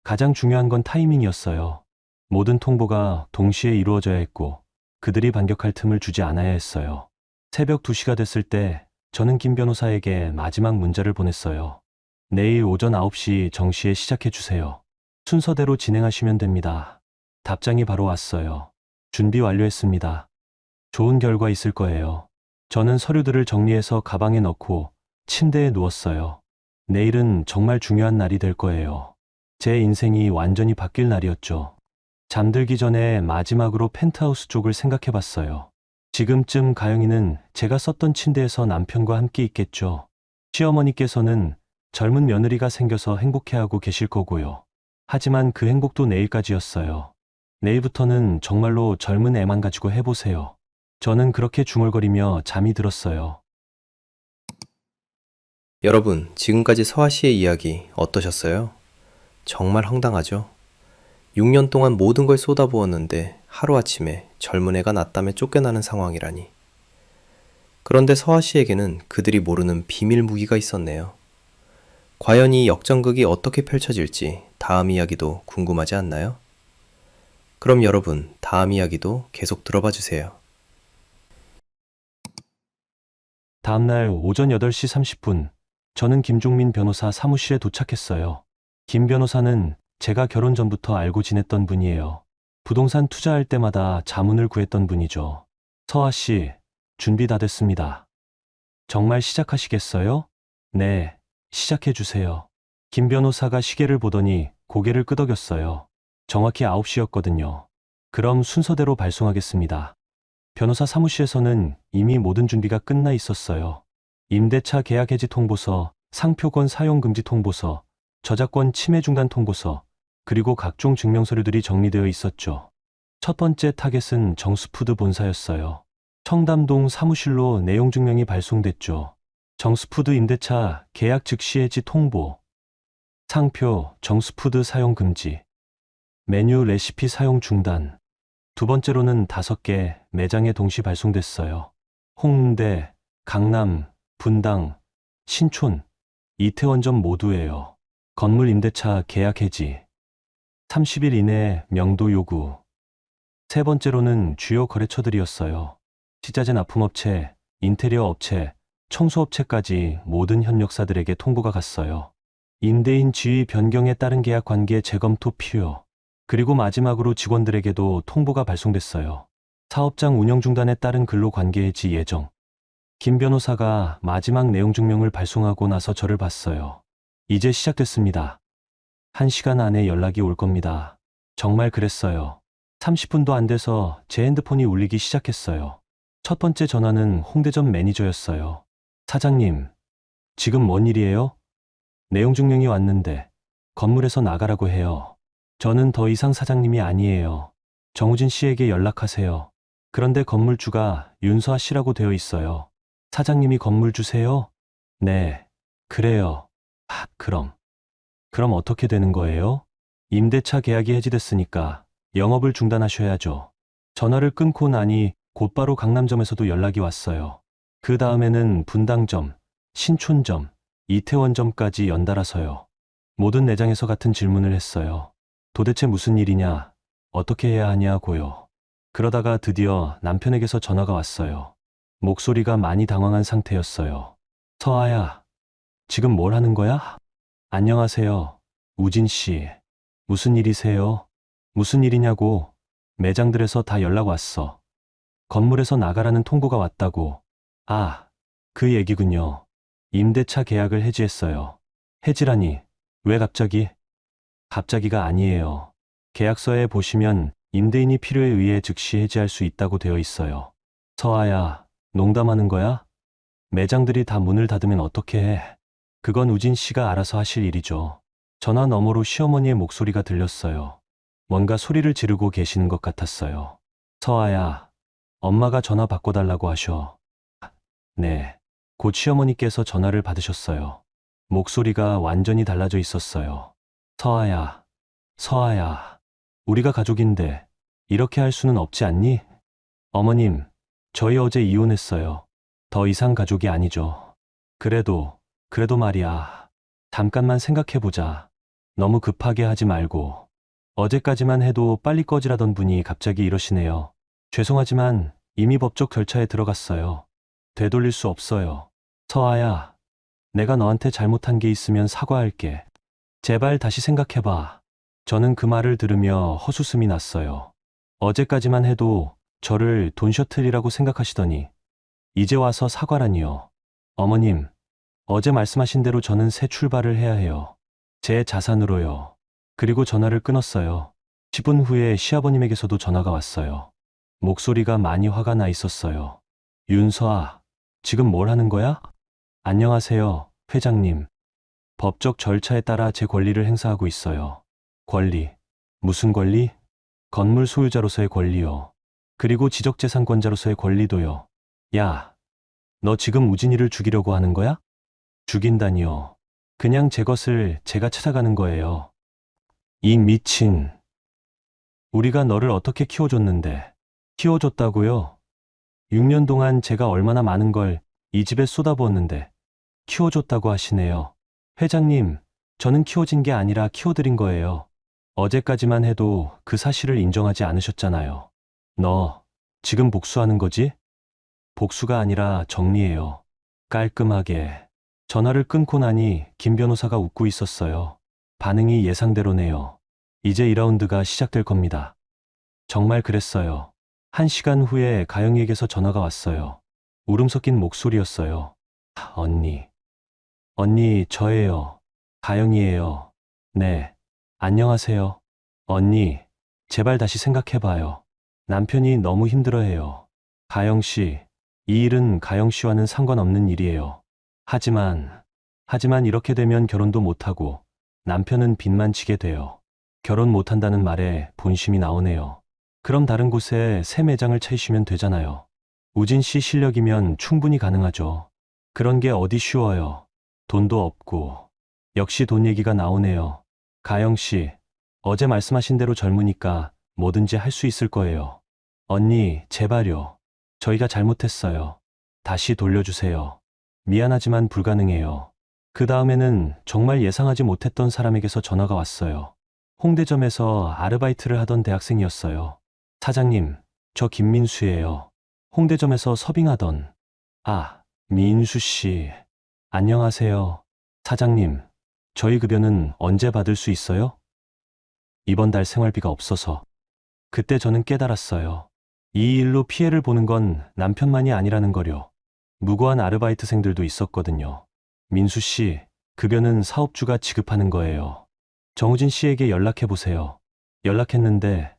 가장 중요한 건 타이밍이었어요. 모든 통보가 동시에 이루어져야 했고 그들이 반격할 틈을 주지 않아야 했어요. 새벽 2시가 됐을 때 저는 김 변호사에게 마지막 문자를 보냈어요. 내일 오전 9시 정시에 시작해 주세요. 순서대로 진행하시면 됩니다. 답장이 바로 왔어요. 준비 완료했습니다. 좋은 결과 있을 거예요. 저는 서류들을 정리해서 가방에 넣고 침대에 누웠어요. 내일은 정말 중요한 날이 될 거예요. 제 인생이 완전히 바뀔 날이었죠. 잠들기 전에 마지막으로 펜트하우스 쪽을 생각해 봤어요. 지금쯤 가영이는 제가 썼던 침대에서 남편과 함께 있겠죠. 시어머니께서는 젊은 며느리가 생겨서 행복해하고 계실 거고요. 하지만 그 행복도 내일까지였어요. 내일부터는 정말로 젊은 애만 가지고 해보세요. 저는 그렇게 중얼거리며 잠이 들었어요. 여러분, 지금까지 서아 씨의 이야기 어떠셨어요? 정말 황당하죠? 6년 동안 모든 걸 쏟아부었는데 하루아침에 젊은 애가 낳다며 쫓겨나는 상황이라니. 그런데 서아 씨에게는 그들이 모르는 비밀 무기가 있었네요. 과연 이 역전극이 어떻게 펼쳐질지 다음 이야기도 궁금하지 않나요? 그럼 여러분, 다음 이야기도 계속 들어봐 주세요. 다음날 오전 8시 30분, 저는 김종민 변호사 사무실에 도착했어요. 김 변호사는 제가 결혼 전부터 알고 지냈던 분이에요. 부동산 투자할 때마다 자문을 구했던 분이죠. 서아 씨, 준비 다 됐습니다. 정말 시작하시겠어요? 네, 시작해 주세요. 김 변호사가 시계를 보더니 고개를 끄덕였어요. 정확히 9시였거든요. 그럼 순서대로 발송하겠습니다. 변호사 사무실에서는 이미 모든 준비가 끝나 있었어요. 임대차 계약 해지 통보서, 상표권 사용 금지 통보서, 저작권 침해 중단 통보서, 그리고 각종 증명서류들이 정리되어 있었죠. 첫 번째 타겟은 정수푸드 본사였어요. 청담동 사무실로 내용 증명이 발송됐죠. 정수푸드 임대차 계약 즉시 해지 통보, 상표 정수푸드 사용 금지, 메뉴 레시피 사용 중단. 두 번째로는 5개 매장에 동시 발송됐어요. 홍대, 강남, 분당, 신촌, 이태원점 모두예요. 건물 임대차 계약 해지, 30일 이내 명도 요구. 세 번째로는 주요 거래처들이었어요. 식자재 납품업체, 인테리어 업체, 청소업체까지 모든 협력사들에게 통보가 갔어요. 임대인 지위 변경에 따른 계약 관계 재검토 필요. 그리고 마지막으로 직원들에게도 통보가 발송됐어요. 사업장 운영 중단에 따른 근로 관계 해지 예정. 김 변호사가 마지막 내용 증명을 발송하고 나서 저를 봤어요. 이제 시작됐습니다. 1시간 안에 연락이 올 겁니다. 정말 그랬어요. 30분도 안 돼서 제 핸드폰이 울리기 시작했어요. 첫 번째 전화는 홍대점 매니저였어요. 사장님, 지금 뭔 일이에요? 내용 증명이 왔는데 건물에서 나가라고 해요. 저는 더 이상 사장님이 아니에요. 정우진 씨에게 연락하세요. 그런데 건물주가 윤서아 씨라고 되어 있어요. 사장님이 건물주세요? 네, 그래요. 그럼 어떻게 되는 거예요? 임대차 계약이 해지됐으니까 영업을 중단하셔야죠. 전화를 끊고 나니 곧바로 강남점에서도 연락이 왔어요. 그 다음에는 분당점, 신촌점, 이태원점까지 연달아서요. 모든 매장에서 같은 질문을 했어요. 도대체 무슨 일이냐? 어떻게 해야 하냐고요. 그러다가 드디어 남편에게서 전화가 왔어요. 목소리가 많이 당황한 상태였어요. 서아야, 지금 뭘 하는 거야? 안녕하세요, 우진 씨. 무슨 일이세요? 무슨 일이냐고. 매장들에서 다 연락 왔어. 건물에서 나가라는 통보가 왔다고. 아, 그 얘기군요. 임대차 계약을 해지했어요. 해지라니, 왜 갑자기? 갑자기가 아니에요. 계약서에 보시면 임대인이 필요에 의해 즉시 해지할 수 있다고 되어 있어요. 서아야, 농담하는 거야? 매장들이 다 문을 닫으면 어떻게 해? 그건 우진 씨가 알아서 하실 일이죠. 전화 너머로 시어머니의 목소리가 들렸어요. 뭔가 소리를 지르고 계시는 것 같았어요. 서아야, 엄마가 전화 바꿔달라고 하셔. 네, 곧 시어머니께서 전화를 받으셨어요. 목소리가 완전히 달라져 있었어요. 서아야, 서아야, 우리가 가족인데 이렇게 할 수는 없지 않니? 어머님, 저희 어제 이혼했어요. 더 이상 가족이 아니죠. 그래도 말이야. 잠깐만 생각해보자. 너무 급하게 하지 말고. 어제까지만 해도 빨리 꺼지라던 분이 갑자기 이러시네요. 죄송하지만 이미 법적 절차에 들어갔어요. 되돌릴 수 없어요. 서아야, 내가 너한테 잘못한 게 있으면 사과할게. 제발 다시 생각해봐. 저는 그 말을 들으며 헛웃음이 났어요. 어제까지만 해도 저를 돈 셔틀이라고 생각하시더니 이제 와서 사과라니요. 어머님, 어제 말씀하신 대로 저는 새 출발을 해야 해요. 제 자산으로요. 그리고 전화를 끊었어요. 10분 후에 시아버님에게서도 전화가 왔어요. 목소리가 많이 화가 나 있었어요. 윤서아, 지금 뭘 하는 거야? 안녕하세요, 회장님. 법적 절차에 따라 제 권리를 행사하고 있어요. 권리? 무슨 권리? 건물 소유자로서의 권리요. 그리고 지적재산권자로서의 권리도요. 야, 너 지금 우진이를 죽이려고 하는 거야? 죽인다니요. 그냥 제 것을 제가 찾아가는 거예요. 이 미친. 우리가 너를 어떻게 키워줬는데. 키워줬다고요? 6년 동안 제가 얼마나 많은 걸 이 집에 쏟아부었는데 키워줬다고 하시네요. 회장님, 저는 키워진 게 아니라 키워드린 거예요. 어제까지만 해도 그 사실을 인정하지 않으셨잖아요. 너 지금 복수하는 거지? 복수가 아니라 정리예요. 깔끔하게. 전화를 끊고 나니 김 변호사가 웃고 있었어요. 반응이 예상대로네요. 이제 2라운드가 시작될 겁니다. 정말 그랬어요. 1시간 후에 가영이에게서 전화가 왔어요. 울음 섞인 목소리였어요. 언니. 언니, 저예요. 가영이에요. 네. 안녕하세요. 언니, 제발 다시 생각해봐요. 남편이 너무 힘들어해요. 가영씨, 이 일은 가영씨와는 상관없는 일이에요. 하지만 이렇게 되면 결혼도 못하고 남편은 빚만 지게 돼요. 결혼 못한다는 말에 본심이 나오네요. 그럼 다른 곳에 새 매장을 차리시면 되잖아요. 우진 씨 실력이면 충분히 가능하죠. 그런 게 어디 쉬워요. 돈도 없고. 역시 돈 얘기가 나오네요. 가영 씨, 어제 말씀하신 대로 젊으니까 뭐든지 할 수 있을 거예요. 언니, 제발요. 저희가 잘못했어요. 다시 돌려주세요. 미안하지만 불가능해요. 그 다음에는 정말 예상하지 못했던 사람에게서 전화가 왔어요. 홍대점에서 아르바이트를 하던 대학생이었어요. 사장님, 저 김민수예요. 홍대점에서 서빙하던. 아, 민수 씨. 안녕하세요. 사장님, 저희 급여는 언제 받을 수 있어요? 이번 달 생활비가 없어서. 그때 저는 깨달았어요. 이 일로 피해를 보는 건 남편만이 아니라는 거요. 무고한 아르바이트생들도 있었거든요. 민수 씨, 급여는 사업주가 지급하는 거예요. 정우진 씨에게 연락해 보세요. 연락했는데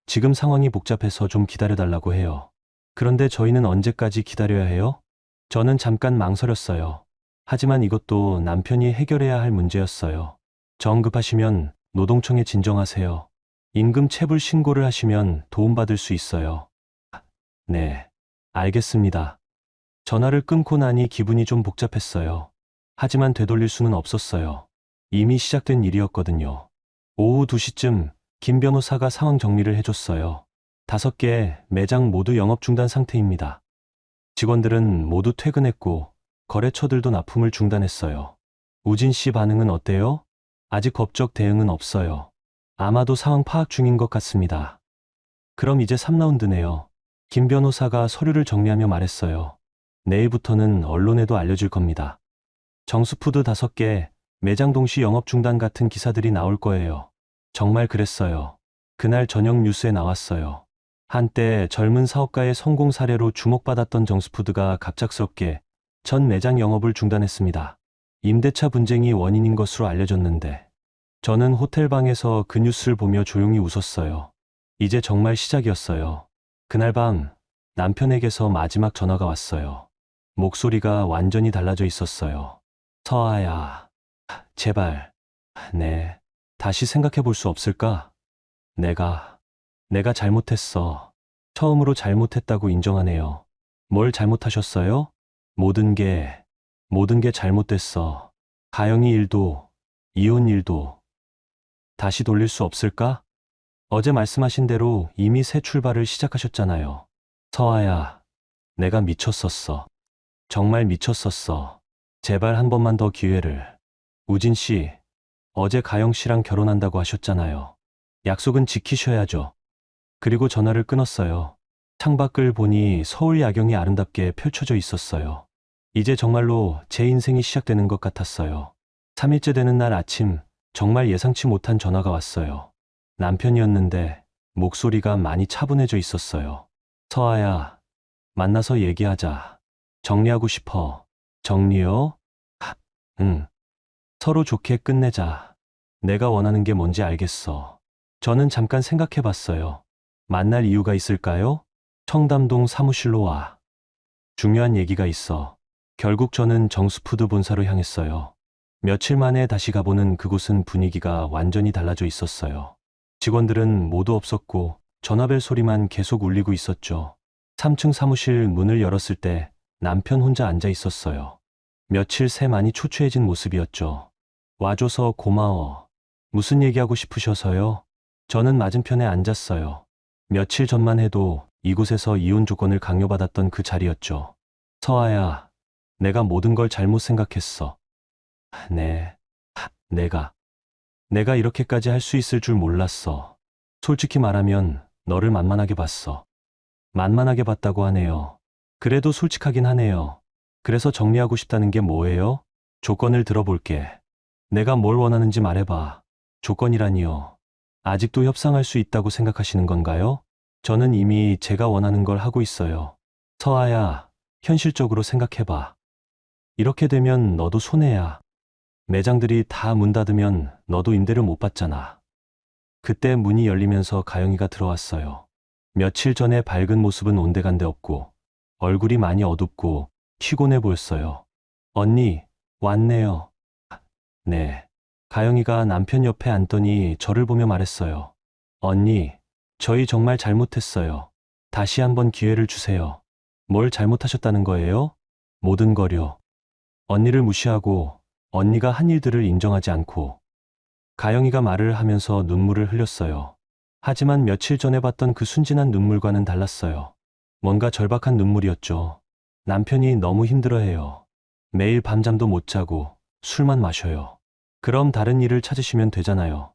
지금 상황이 복잡해서 좀 기다려달라고 해요. 그런데 저희는 언제까지 기다려야 해요? 저는 잠깐 망설였어요. 하지만 이것도 남편이 해결해야 할 문제였어요. 정 급하시면 노동청에 진정하세요. 임금 체불 신고를 하시면 도움받을 수 있어요. 네, 알겠습니다. 전화를 끊고 나니 기분이 좀 복잡했어요. 하지만 되돌릴 수는 없었어요. 이미 시작된 일이었거든요. 오후 2시쯤 김 변호사가 상황 정리를 해줬어요. 5개 매장 모두 영업 중단 상태입니다. 직원들은 모두 퇴근했고 거래처들도 납품을 중단했어요. 우진 씨 반응은 어때요? 아직 법적 대응은 없어요. 아마도 상황 파악 중인 것 같습니다. 그럼 이제 3라운드네요. 김 변호사가 서류를 정리하며 말했어요. 내일부터는 언론에도 알려질 겁니다. 정수푸드 5개, 매장 동시 영업 중단 같은 기사들이 나올 거예요. 정말 그랬어요. 그날 저녁 뉴스에 나왔어요. 한때 젊은 사업가의 성공 사례로 주목받았던 정수푸드가 갑작스럽게 전 매장 영업을 중단했습니다. 임대차 분쟁이 원인인 것으로 알려졌는데 저는 호텔방에서 그 뉴스를 보며 조용히 웃었어요. 이제 정말 시작이었어요. 그날 밤 남편에게서 마지막 전화가 왔어요. 목소리가 완전히 달라져 있었어요. 서아야, 제발, 네, 다시 생각해 볼 수 없을까? 내가 잘못했어. 처음으로 잘못했다고 인정하네요. 뭘 잘못하셨어요? 모든 게 잘못됐어. 가영이 일도, 이혼 일도. 다시 돌릴 수 없을까? 어제 말씀하신 대로 이미 새 출발을 시작하셨잖아요. 서아야, 내가 미쳤었어. 정말 미쳤었어. 제발 한 번만 더 기회를. 우진 씨, 어제 가영 씨랑 결혼한다고 하셨잖아요. 약속은 지키셔야죠. 그리고 전화를 끊었어요. 창밖을 보니 서울 야경이 아름답게 펼쳐져 있었어요. 이제 정말로 제 인생이 시작되는 것 같았어요. 3일째 되는 날 아침, 정말 예상치 못한 전화가 왔어요. 남편이었는데 목소리가 많이 차분해져 있었어요. 서아야, 만나서 얘기하자. 정리하고 싶어. 정리요? 응. 서로 좋게 끝내자. 내가 원하는 게 뭔지 알겠어. 저는 잠깐 생각해 봤어요. 만날 이유가 있을까요? 청담동 사무실로 와. 중요한 얘기가 있어. 결국 저는 정수푸드 본사로 향했어요. 며칠 만에 다시 가보는 그곳은 분위기가 완전히 달라져 있었어요. 직원들은 모두 없었고 전화벨 소리만 계속 울리고 있었죠. 3층 사무실 문을 열었을 때 남편 혼자 앉아 있었어요. 며칠 새 많이 초췌해진 모습이었죠. 와줘서 고마워. 무슨 얘기하고 싶으셔서요? 저는 맞은편에 앉았어요. 며칠 전만 해도 이곳에서 이혼 조건을 강요받았던 그 자리였죠. 서아야, 내가 모든 걸 잘못 생각했어. 네, 내가 이렇게까지 할 수 있을 줄 몰랐어. 솔직히 말하면 너를 만만하게 봤어. 만만하게 봤다고 하네요. 그래도 솔직하긴 하네요. 그래서 정리하고 싶다는 게 뭐예요? 조건을 들어볼게. 내가 뭘 원하는지 말해봐. 조건이라니요. 아직도 협상할 수 있다고 생각하시는 건가요? 저는 이미 제가 원하는 걸 하고 있어요. 서아야, 현실적으로 생각해봐. 이렇게 되면 너도 손해야. 매장들이 다 문 닫으면 너도 임대료 못 받잖아. 그때 문이 열리면서 가영이가 들어왔어요. 며칠 전에 밝은 모습은 온데간데 없고 얼굴이 많이 어둡고 피곤해 보였어요. 언니, 왔네요. 네. 가영이가 남편 옆에 앉더니 저를 보며 말했어요. 언니, 저희 정말 잘못했어요. 다시 한번 기회를 주세요. 뭘 잘못하셨다는 거예요? 모든 거요. 언니를 무시하고 언니가 한 일들을 인정하지 않고. 가영이가 말을 하면서 눈물을 흘렸어요. 하지만 며칠 전에 봤던 그 순진한 눈물과는 달랐어요. 뭔가 절박한 눈물이었죠. 남편이 너무 힘들어해요. 매일 밤잠도 못 자고 술만 마셔요. 그럼 다른 일을 찾으시면 되잖아요.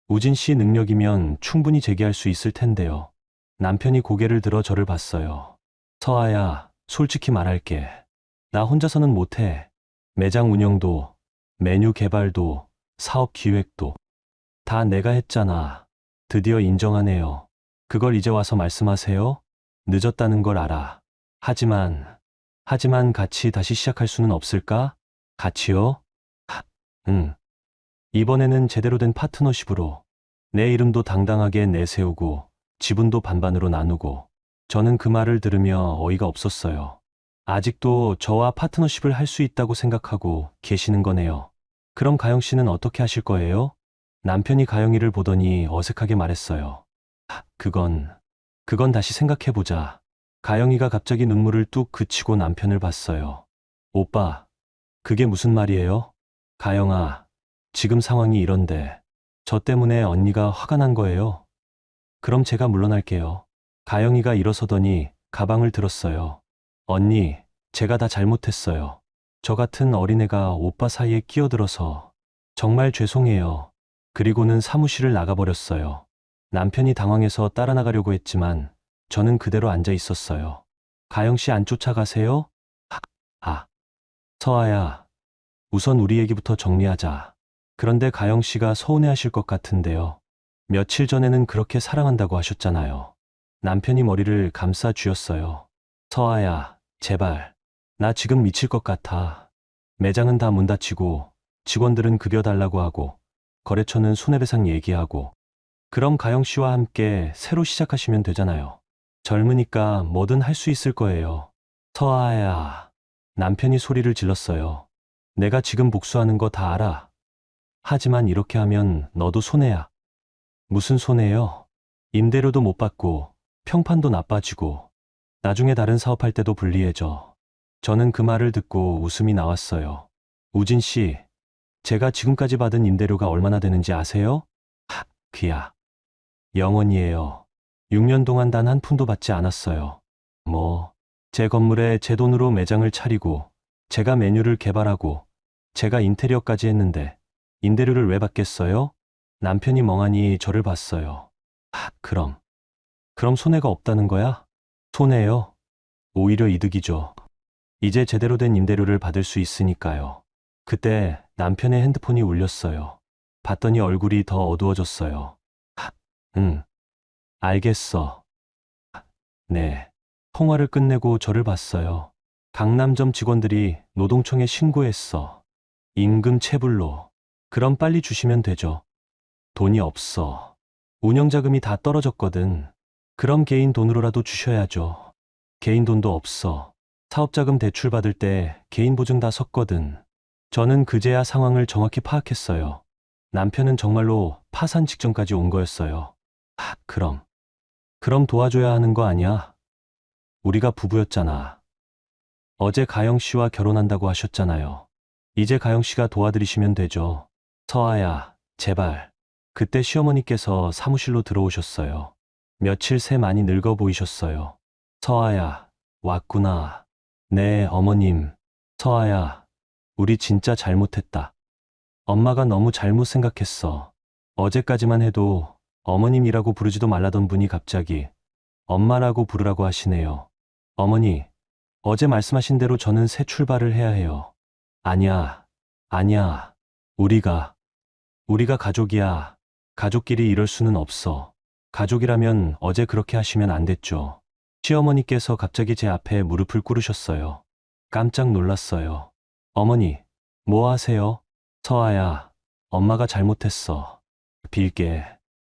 우진 씨 능력이면 충분히 재기할 수 있을 텐데요. 남편이 고개를 들어 저를 봤어요. 서아야, 솔직히 말할게. 나 혼자서는 못해. 매장 운영도, 메뉴 개발도, 사업 기획도 다 내가 했잖아. 드디어 인정하네요. 그걸 이제 와서 말씀하세요? 늦었다는 걸 알아. 하지만 같이 다시 시작할 수는 없을까? 같이요? 응. 이번에는 제대로 된 파트너십으로 내 이름도 당당하게 내세우고 지분도 반반으로 나누고. 저는 그 말을 들으며 어이가 없었어요. 아직도 저와 파트너십을 할 수 있다고 생각하고 계시는 거네요. 그럼 가영 씨는 어떻게 하실 거예요? 남편이 가영이를 보더니 어색하게 말했어요. 그건 다시 생각해보자. 가영이가 갑자기 눈물을 뚝 그치고 남편을 봤어요. 오빠, 그게 무슨 말이에요? 가영아, 지금 상황이 이런데 저 때문에 언니가 화가 난 거예요. 그럼 제가 물러날게요. 가영이가 일어서더니 가방을 들었어요. 언니, 제가 다 잘못했어요. 저 같은 어린애가 오빠 사이에 끼어들어서 정말 죄송해요. 그리고는 사무실을 나가버렸어요. 남편이 당황해서 따라 나가려고 했지만 저는 그대로 앉아 있었어요. 가영 씨 안 쫓아가세요? 서아야, 우선 우리 얘기부터 정리하자. 그런데 가영 씨가 서운해하실 것 같은데요. 며칠 전에는 그렇게 사랑한다고 하셨잖아요. 남편이 머리를 감싸 쥐었어요. 서아야, 제발. 나 지금 미칠 것 같아. 매장은 다 문 닫히고 직원들은 급여 달라고 하고 거래처는 손해배상 얘기하고. 그럼 가영 씨와 함께 새로 시작하시면 되잖아요. 젊으니까 뭐든 할 수 있을 거예요. 서아야. 남편이 소리를 질렀어요. 내가 지금 복수하는 거 다 알아. 하지만 이렇게 하면 너도 손해야. 무슨 손해요? 임대료도 못 받고 평판도 나빠지고 나중에 다른 사업할 때도 불리해져. 저는 그 말을 듣고 웃음이 나왔어요. 우진 씨, 제가 지금까지 받은 임대료가 얼마나 되는지 아세요? 그야. 0원이에요. 6년 동안 단 한 푼도 받지 않았어요. 제 건물에 제 돈으로 매장을 차리고 제가 메뉴를 개발하고 제가 인테리어까지 했는데 임대료를 왜 받겠어요? 남편이 멍하니 저를 봤어요. 그럼 손해가 없다는 거야? 손해요? 오히려 이득이죠. 이제 제대로 된 임대료를 받을 수 있으니까요. 그때 남편의 핸드폰이 울렸어요. 봤더니 얼굴이 더 어두워졌어요. 응, 알겠어. 네. 통화를 끝내고 저를 봤어요. 강남점 직원들이 노동청에 신고했어. 임금 체불로. 그럼 빨리 주시면 되죠. 돈이 없어. 운영자금이 다 떨어졌거든. 그럼 개인 돈으로라도 주셔야죠. 개인 돈도 없어. 사업자금 대출 받을 때 개인 보증 다 섰거든. 저는 그제야 상황을 정확히 파악했어요. 남편은 정말로 파산 직전까지 온 거였어요. 그럼 도와줘야 하는 거 아니야? 우리가 부부였잖아. 어제 가영 씨와 결혼한다고 하셨잖아요. 이제 가영 씨가 도와드리시면 되죠. 서아야, 제발. 그때 시어머니께서 사무실로 들어오셨어요. 며칠 새 많이 늙어 보이셨어요. 서아야, 왔구나. 네, 어머님. 서아야, 우리 진짜 잘못했다. 엄마가 너무 잘못 생각했어. 어제까지만 해도 어머님이라고 부르지도 말라던 분이 갑자기 엄마라고 부르라고 하시네요. 어머니, 어제 말씀하신 대로 저는 새 출발을 해야 해요. 아니야. 우리가 가족이야. 가족끼리 이럴 수는 없어. 가족이라면 어제 그렇게 하시면 안 됐죠. 시어머니께서 갑자기 제 앞에 무릎을 꿇으셨어요. 깜짝 놀랐어요. 어머니, 뭐 하세요? 서아야, 엄마가 잘못했어. 빌게.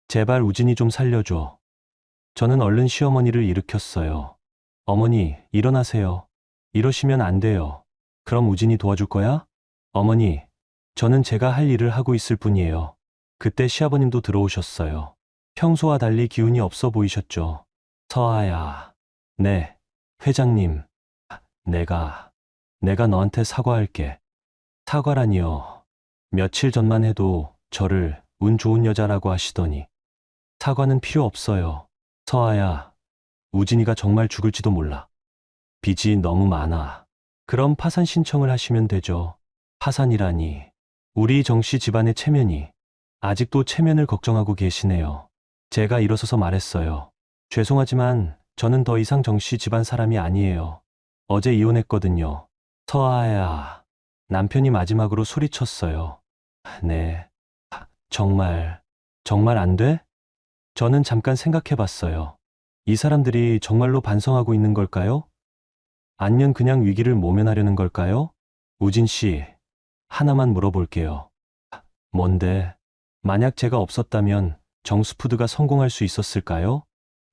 제발 우진이 좀 살려줘. 저는 얼른 시어머니를 일으켰어요. 어머니, 일어나세요. 이러시면 안 돼요. 그럼 우진이 도와줄 거야? 어머니, 저는 제가 할 일을 하고 있을 뿐이에요. 그때 시아버님도 들어오셨어요. 평소와 달리 기운이 없어 보이셨죠. 서아야. 네, 회장님. 내가 너한테 사과할게. 사과라니요. 며칠 전만 해도 저를 운 좋은 여자라고 하시더니 사과는 필요 없어요. 서아야, 우진이가 정말 죽을지도 몰라. 빚이 너무 많아. 그럼 파산 신청을 하시면 되죠. 파산이라니. 우리 정씨 집안의 체면이 아직도 체면을 걱정하고 계시네요. 제가 일어서서 말했어요. 죄송하지만 저는 더 이상 정씨 집안 사람이 아니에요. 어제 이혼했거든요. 서아야. 남편이 마지막으로 소리쳤어요. 네. 정말 안 돼? 저는 잠깐 생각해 봤어요. 이 사람들이 정말로 반성하고 있는 걸까요? 아니면 그냥 위기를 모면하려는 걸까요? 우진 씨, 하나만 물어볼게요. 뭔데? 만약 제가 없었다면 정수푸드가 성공할 수 있었을까요?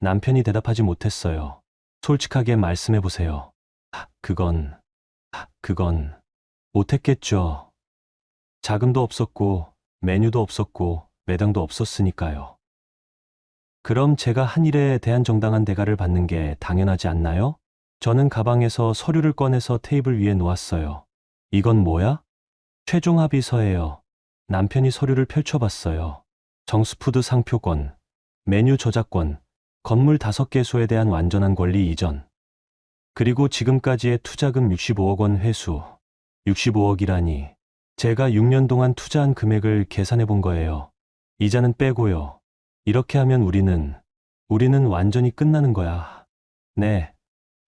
남편이 대답하지 못했어요. 솔직하게 말씀해 보세요. 그건 못했겠죠. 자금도 없었고, 메뉴도 없었고, 매장도 없었으니까요. 그럼 제가 한 일에 대한 정당한 대가를 받는 게 당연하지 않나요? 저는 가방에서 서류를 꺼내서 테이블 위에 놓았어요. 이건 뭐야? 최종 합의서예요. 남편이 서류를 펼쳐봤어요. 정수푸드 상표권, 메뉴 저작권, 건물 5개소에 대한 완전한 권리 이전. 그리고 지금까지의 투자금 65억 원 회수. 65억이라니. 제가 6년 동안 투자한 금액을 계산해 본 거예요. 이자는 빼고요. 이렇게 하면 우리는 완전히 끝나는 거야. 네.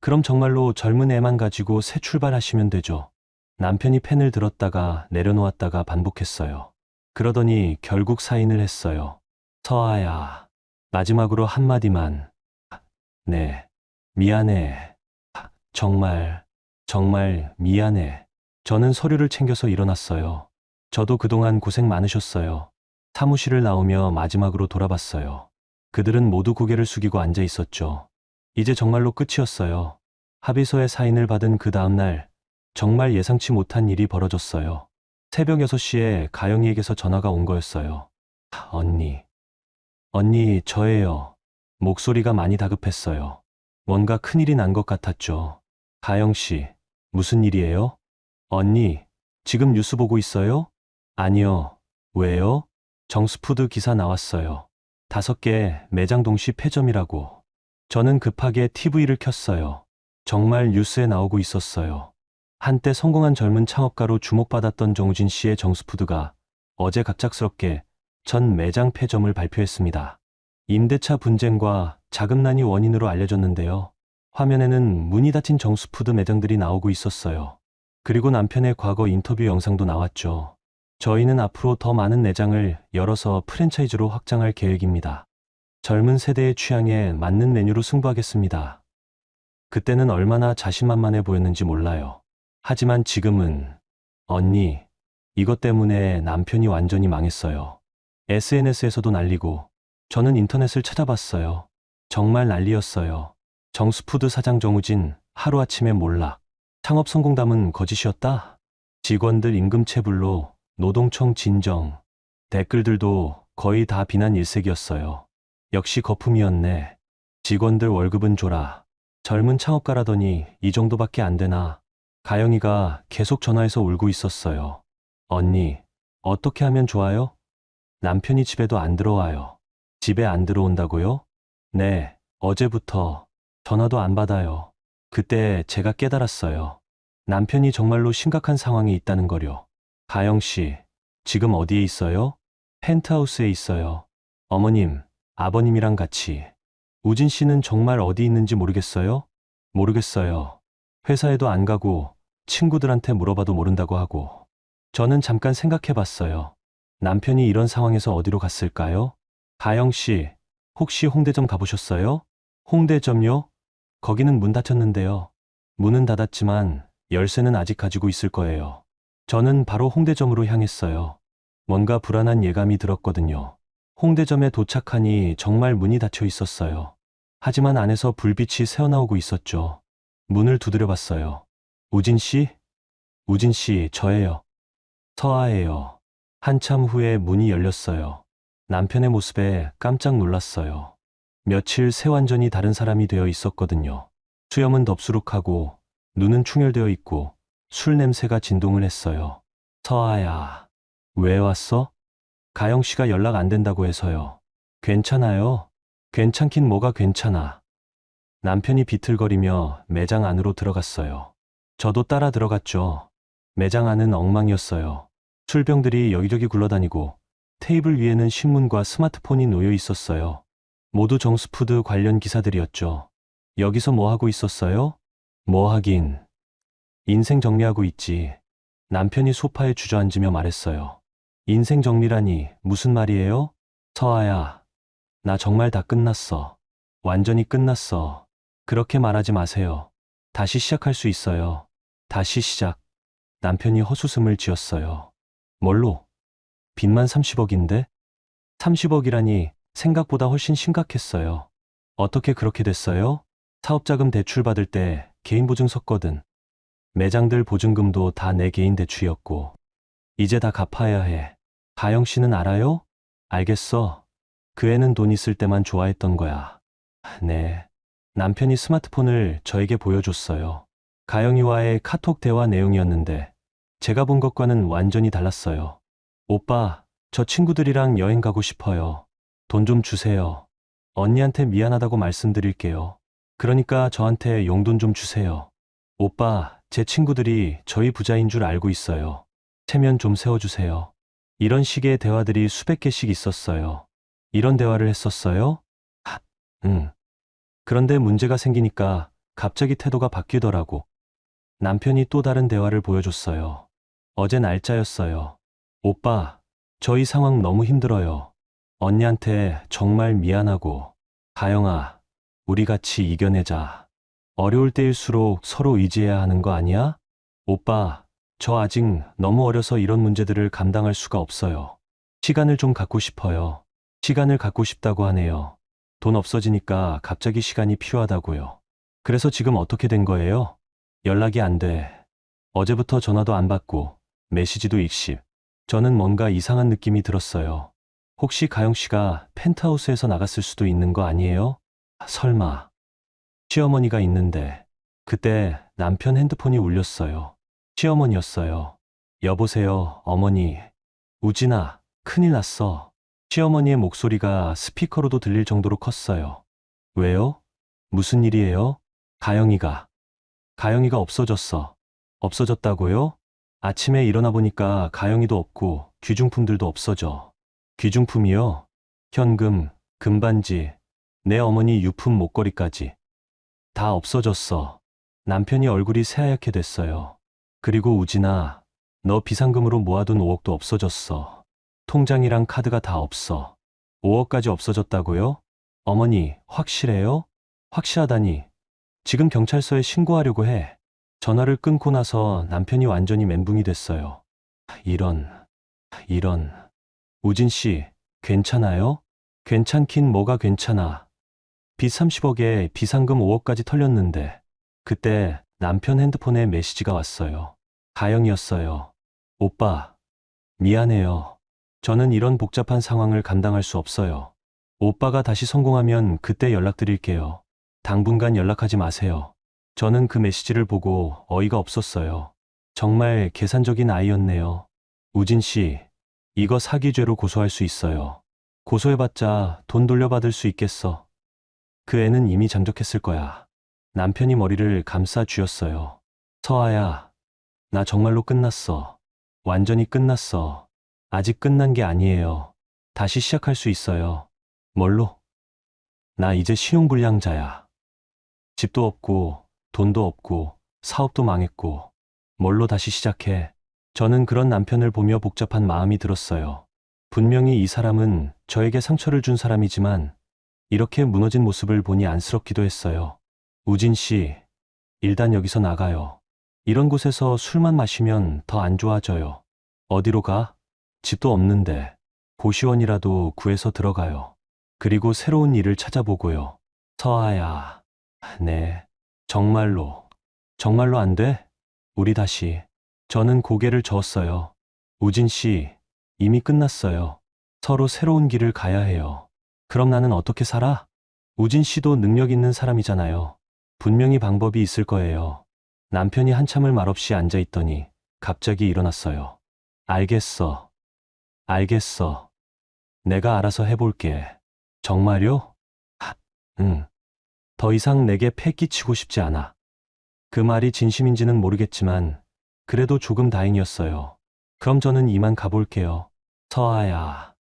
그럼 정말로 젊은 애만 가지고 새 출발하시면 되죠. 남편이 펜을 들었다가 내려놓았다가 반복했어요. 그러더니 결국 사인을 했어요. 서아야, 마지막으로 한마디만. 네, 미안해. 정말 미안해. 저는 서류를 챙겨서 일어났어요. 저도 그동안 고생 많으셨어요. 사무실을 나오며 마지막으로 돌아봤어요. 그들은 모두 고개를 숙이고 앉아 있었죠. 이제 정말로 끝이었어요. 합의서에 사인을 받은 그 다음날 정말 예상치 못한 일이 벌어졌어요. 새벽 6시에 가영이에게서 전화가 온 거였어요. 언니, 저예요. 목소리가 많이 다급했어요. 뭔가 큰일이 난 것 같았죠. 가영씨, 무슨 일이에요? 언니, 지금 뉴스 보고 있어요? 아니요. 왜요? 정수푸드 기사 나왔어요. 5개 매장 동시 폐점이라고. 저는 급하게 TV를 켰어요. 정말 뉴스에 나오고 있었어요. 한때 성공한 젊은 창업가로 주목받았던 정우진 씨의 정수푸드가 어제 갑작스럽게 전 매장 폐점을 발표했습니다. 임대차 분쟁과 자금난이 원인으로 알려졌는데요. 화면에는 문이 닫힌 정수푸드 매장들이 나오고 있었어요. 그리고 남편의 과거 인터뷰 영상도 나왔죠. 저희는 앞으로 더 많은 매장을 열어서 프랜차이즈로 확장할 계획입니다. 젊은 세대의 취향에 맞는 메뉴로 승부하겠습니다. 그때는 얼마나 자신만만해 보였는지 몰라요. 하지만 지금은, 언니, 이것 때문에 남편이 완전히 망했어요. SNS에서도 난리고, 저는 인터넷을 찾아봤어요. 정말 난리였어요. 정수푸드 사장 정우진, 하루아침에 몰락. 창업 성공담은 거짓이었다? 직원들 임금체불로, 노동청 진정. 댓글들도 거의 다 비난 일색이었어요. 역시 거품이었네. 직원들 월급은 줘라. 젊은 창업가라더니 이 정도밖에 안 되나. 가영이가 계속 전화해서 울고 있었어요. 언니, 어떻게 하면 좋아요? 남편이 집에도 안 들어와요. 집에 안 들어온다고요? 네, 어제부터 전화도 안 받아요. 그때 제가 깨달았어요. 남편이 정말로 심각한 상황에 있다는 거요. 가영 씨, 지금 어디에 있어요? 펜트하우스에 있어요. 어머님, 아버님이랑 같이. 우진 씨는 정말 어디 있는지 모르겠어요? 모르겠어요. 회사에도 안 가고 친구들한테 물어봐도 모른다고 하고. 저는 잠깐 생각해 봤어요. 남편이 이런 상황에서 어디로 갔을까요? 가영 씨, 혹시 홍대점 가보셨어요? 홍대점요? 거기는 문 닫혔는데요. 문은 닫았지만 열쇠는 아직 가지고 있을 거예요. 저는 바로 홍대점으로 향했어요. 뭔가 불안한 예감이 들었거든요. 홍대점에 도착하니 정말 문이 닫혀 있었어요. 하지만 안에서 불빛이 새어나오고 있었죠. 문을 두드려 봤어요. 우진 씨? 우진 씨, 저예요. 서아예요. 한참 후에 문이 열렸어요. 남편의 모습에 깜짝 놀랐어요. 며칠 새 완전히 다른 사람이 되어 있었거든요. 수염은 덥수룩하고 눈은 충혈되어 있고 술 냄새가 진동을 했어요. 서아야, 왜 왔어? 가영 씨가 연락 안 된다고 해서요. 괜찮아요. 괜찮긴 뭐가 괜찮아. 남편이 비틀거리며 매장 안으로 들어갔어요. 저도 따라 들어갔죠. 매장 안은 엉망이었어요. 술병들이 여기저기 굴러다니고 테이블 위에는 신문과 스마트폰이 놓여 있었어요. 모두 정수푸드 관련 기사들이었죠. 여기서 뭐 하고 있었어요? 뭐 하긴. 인생 정리하고 있지. 남편이 소파에 주저앉으며 말했어요. 인생 정리라니 무슨 말이에요? 서아야, 나 정말 다 끝났어. 완전히 끝났어. 그렇게 말하지 마세요. 다시 시작할 수 있어요. 다시 시작. 남편이 헛웃음을 지었어요. 뭘로? 빚만 30억인데? 30억이라니 생각보다 훨씬 심각했어요. 어떻게 그렇게 됐어요? 사업자금 대출 받을 때 개인 보증 섰거든. 매장들 보증금도 다 내 개인 대출이었고. 이제 다 갚아야 해. 가영 씨는 알아요? 알겠어. 그 애는 돈 있을 때만 좋아했던 거야. 네. 남편이 스마트폰을 저에게 보여줬어요. 가영이와의 카톡 대화 내용이었는데 제가 본 것과는 완전히 달랐어요. 오빠, 저 친구들이랑 여행 가고 싶어요. 돈 좀 주세요. 언니한테 미안하다고 말씀드릴게요. 그러니까 저한테 용돈 좀 주세요. 오빠, 제 친구들이 저희 부자인 줄 알고 있어요. 체면 좀 세워주세요. 이런 식의 대화들이 수백 개씩 있었어요. 이런 대화를 했었어요? 응. 그런데 문제가 생기니까 갑자기 태도가 바뀌더라고. 남편이 또 다른 대화를 보여줬어요. 어제 날짜였어요. 오빠, 저희 상황 너무 힘들어요. 언니한테 정말 미안하고. 가영아, 우리 같이 이겨내자. 어려울 때일수록 서로 의지해야 하는 거 아니야? 오빠, 저 아직 너무 어려서 이런 문제들을 감당할 수가 없어요. 시간을 좀 갖고 싶어요. 시간을 갖고 싶다고 하네요. 돈 없어지니까 갑자기 시간이 필요하다고요. 그래서 지금 어떻게 된 거예요? 연락이 안 돼. 어제부터 전화도 안 받고 메시지도 익십. 저는 뭔가 이상한 느낌이 들었어요. 혹시 가영 씨가 펜트하우스에서 나갔을 수도 있는 거 아니에요? 설마. 시어머니가 있는데 그때 남편 핸드폰이 울렸어요. 시어머니였어요. 여보세요, 어머니. 우진아, 큰일 났어. 시어머니의 목소리가 스피커로도 들릴 정도로 컸어요. 왜요? 무슨 일이에요? 가영이가 없어졌어. 없어졌다고요? 아침에 일어나 보니까 가영이도 없고 귀중품들도 없어져. 귀중품이요. 현금, 금반지, 내 어머니 유품 목걸이까지. 다 없어졌어. 남편이 얼굴이 새하얗게 됐어요. 그리고 우진아, 너 비상금으로 모아둔 5억도 없어졌어. 통장이랑 카드가 다 없어. 5억까지 없어졌다고요? 어머니, 확실해요? 확실하다니. 지금 경찰서에 신고하려고 해. 전화를 끊고 나서 남편이 완전히 멘붕이 됐어요. 이런. 우진 씨, 괜찮아요? 괜찮긴 뭐가 괜찮아. 빚 30억에 비상금 5억까지 털렸는데, 그때 남편 핸드폰에 메시지가 왔어요. 가영이었어요. 오빠, 미안해요. 저는 이런 복잡한 상황을 감당할 수 없어요. 오빠가 다시 성공하면 그때 연락드릴게요. 당분간 연락하지 마세요. 저는 그 메시지를 보고 어이가 없었어요. 정말 계산적인 아이였네요. 우진 씨, 이거 사기죄로 고소할 수 있어요. 고소해봤자 돈 돌려받을 수 있겠어. 그 애는 이미 잠적했을 거야. 남편이 머리를 감싸 쥐었어요. 서아야, 나 정말로 끝났어. 완전히 끝났어. 아직 끝난 게 아니에요. 다시 시작할 수 있어요. 뭘로? 나 이제 신용불량자야. 집도 없고, 돈도 없고, 사업도 망했고, 뭘로 다시 시작해? 저는 그런 남편을 보며 복잡한 마음이 들었어요. 분명히 이 사람은 저에게 상처를 준 사람이지만, 이렇게 무너진 모습을 보니 안쓰럽기도 했어요. 우진 씨, 일단 여기서 나가요. 이런 곳에서 술만 마시면 더 안 좋아져요. 어디로 가? 집도 없는데 고시원이라도 구해서 들어가요. 그리고 새로운 일을 찾아보고요. 서아야, 네, 정말로 안 돼? 우리 다시. 저는 고개를 저었어요. 우진 씨, 이미 끝났어요. 서로 새로운 길을 가야 해요. 그럼 나는 어떻게 살아? 우진 씨도 능력 있는 사람이잖아요. 분명히 방법이 있을 거예요. 남편이 한참을 말없이 앉아 있더니 갑자기 일어났어요. 알겠어. 내가 알아서 해볼게. 정말요? 응. 더 이상 내게 패 끼치고 싶지 않아. 그 말이 진심인지는 모르겠지만 그래도 조금 다행이었어요. 그럼 저는 이만 가볼게요. 서아야.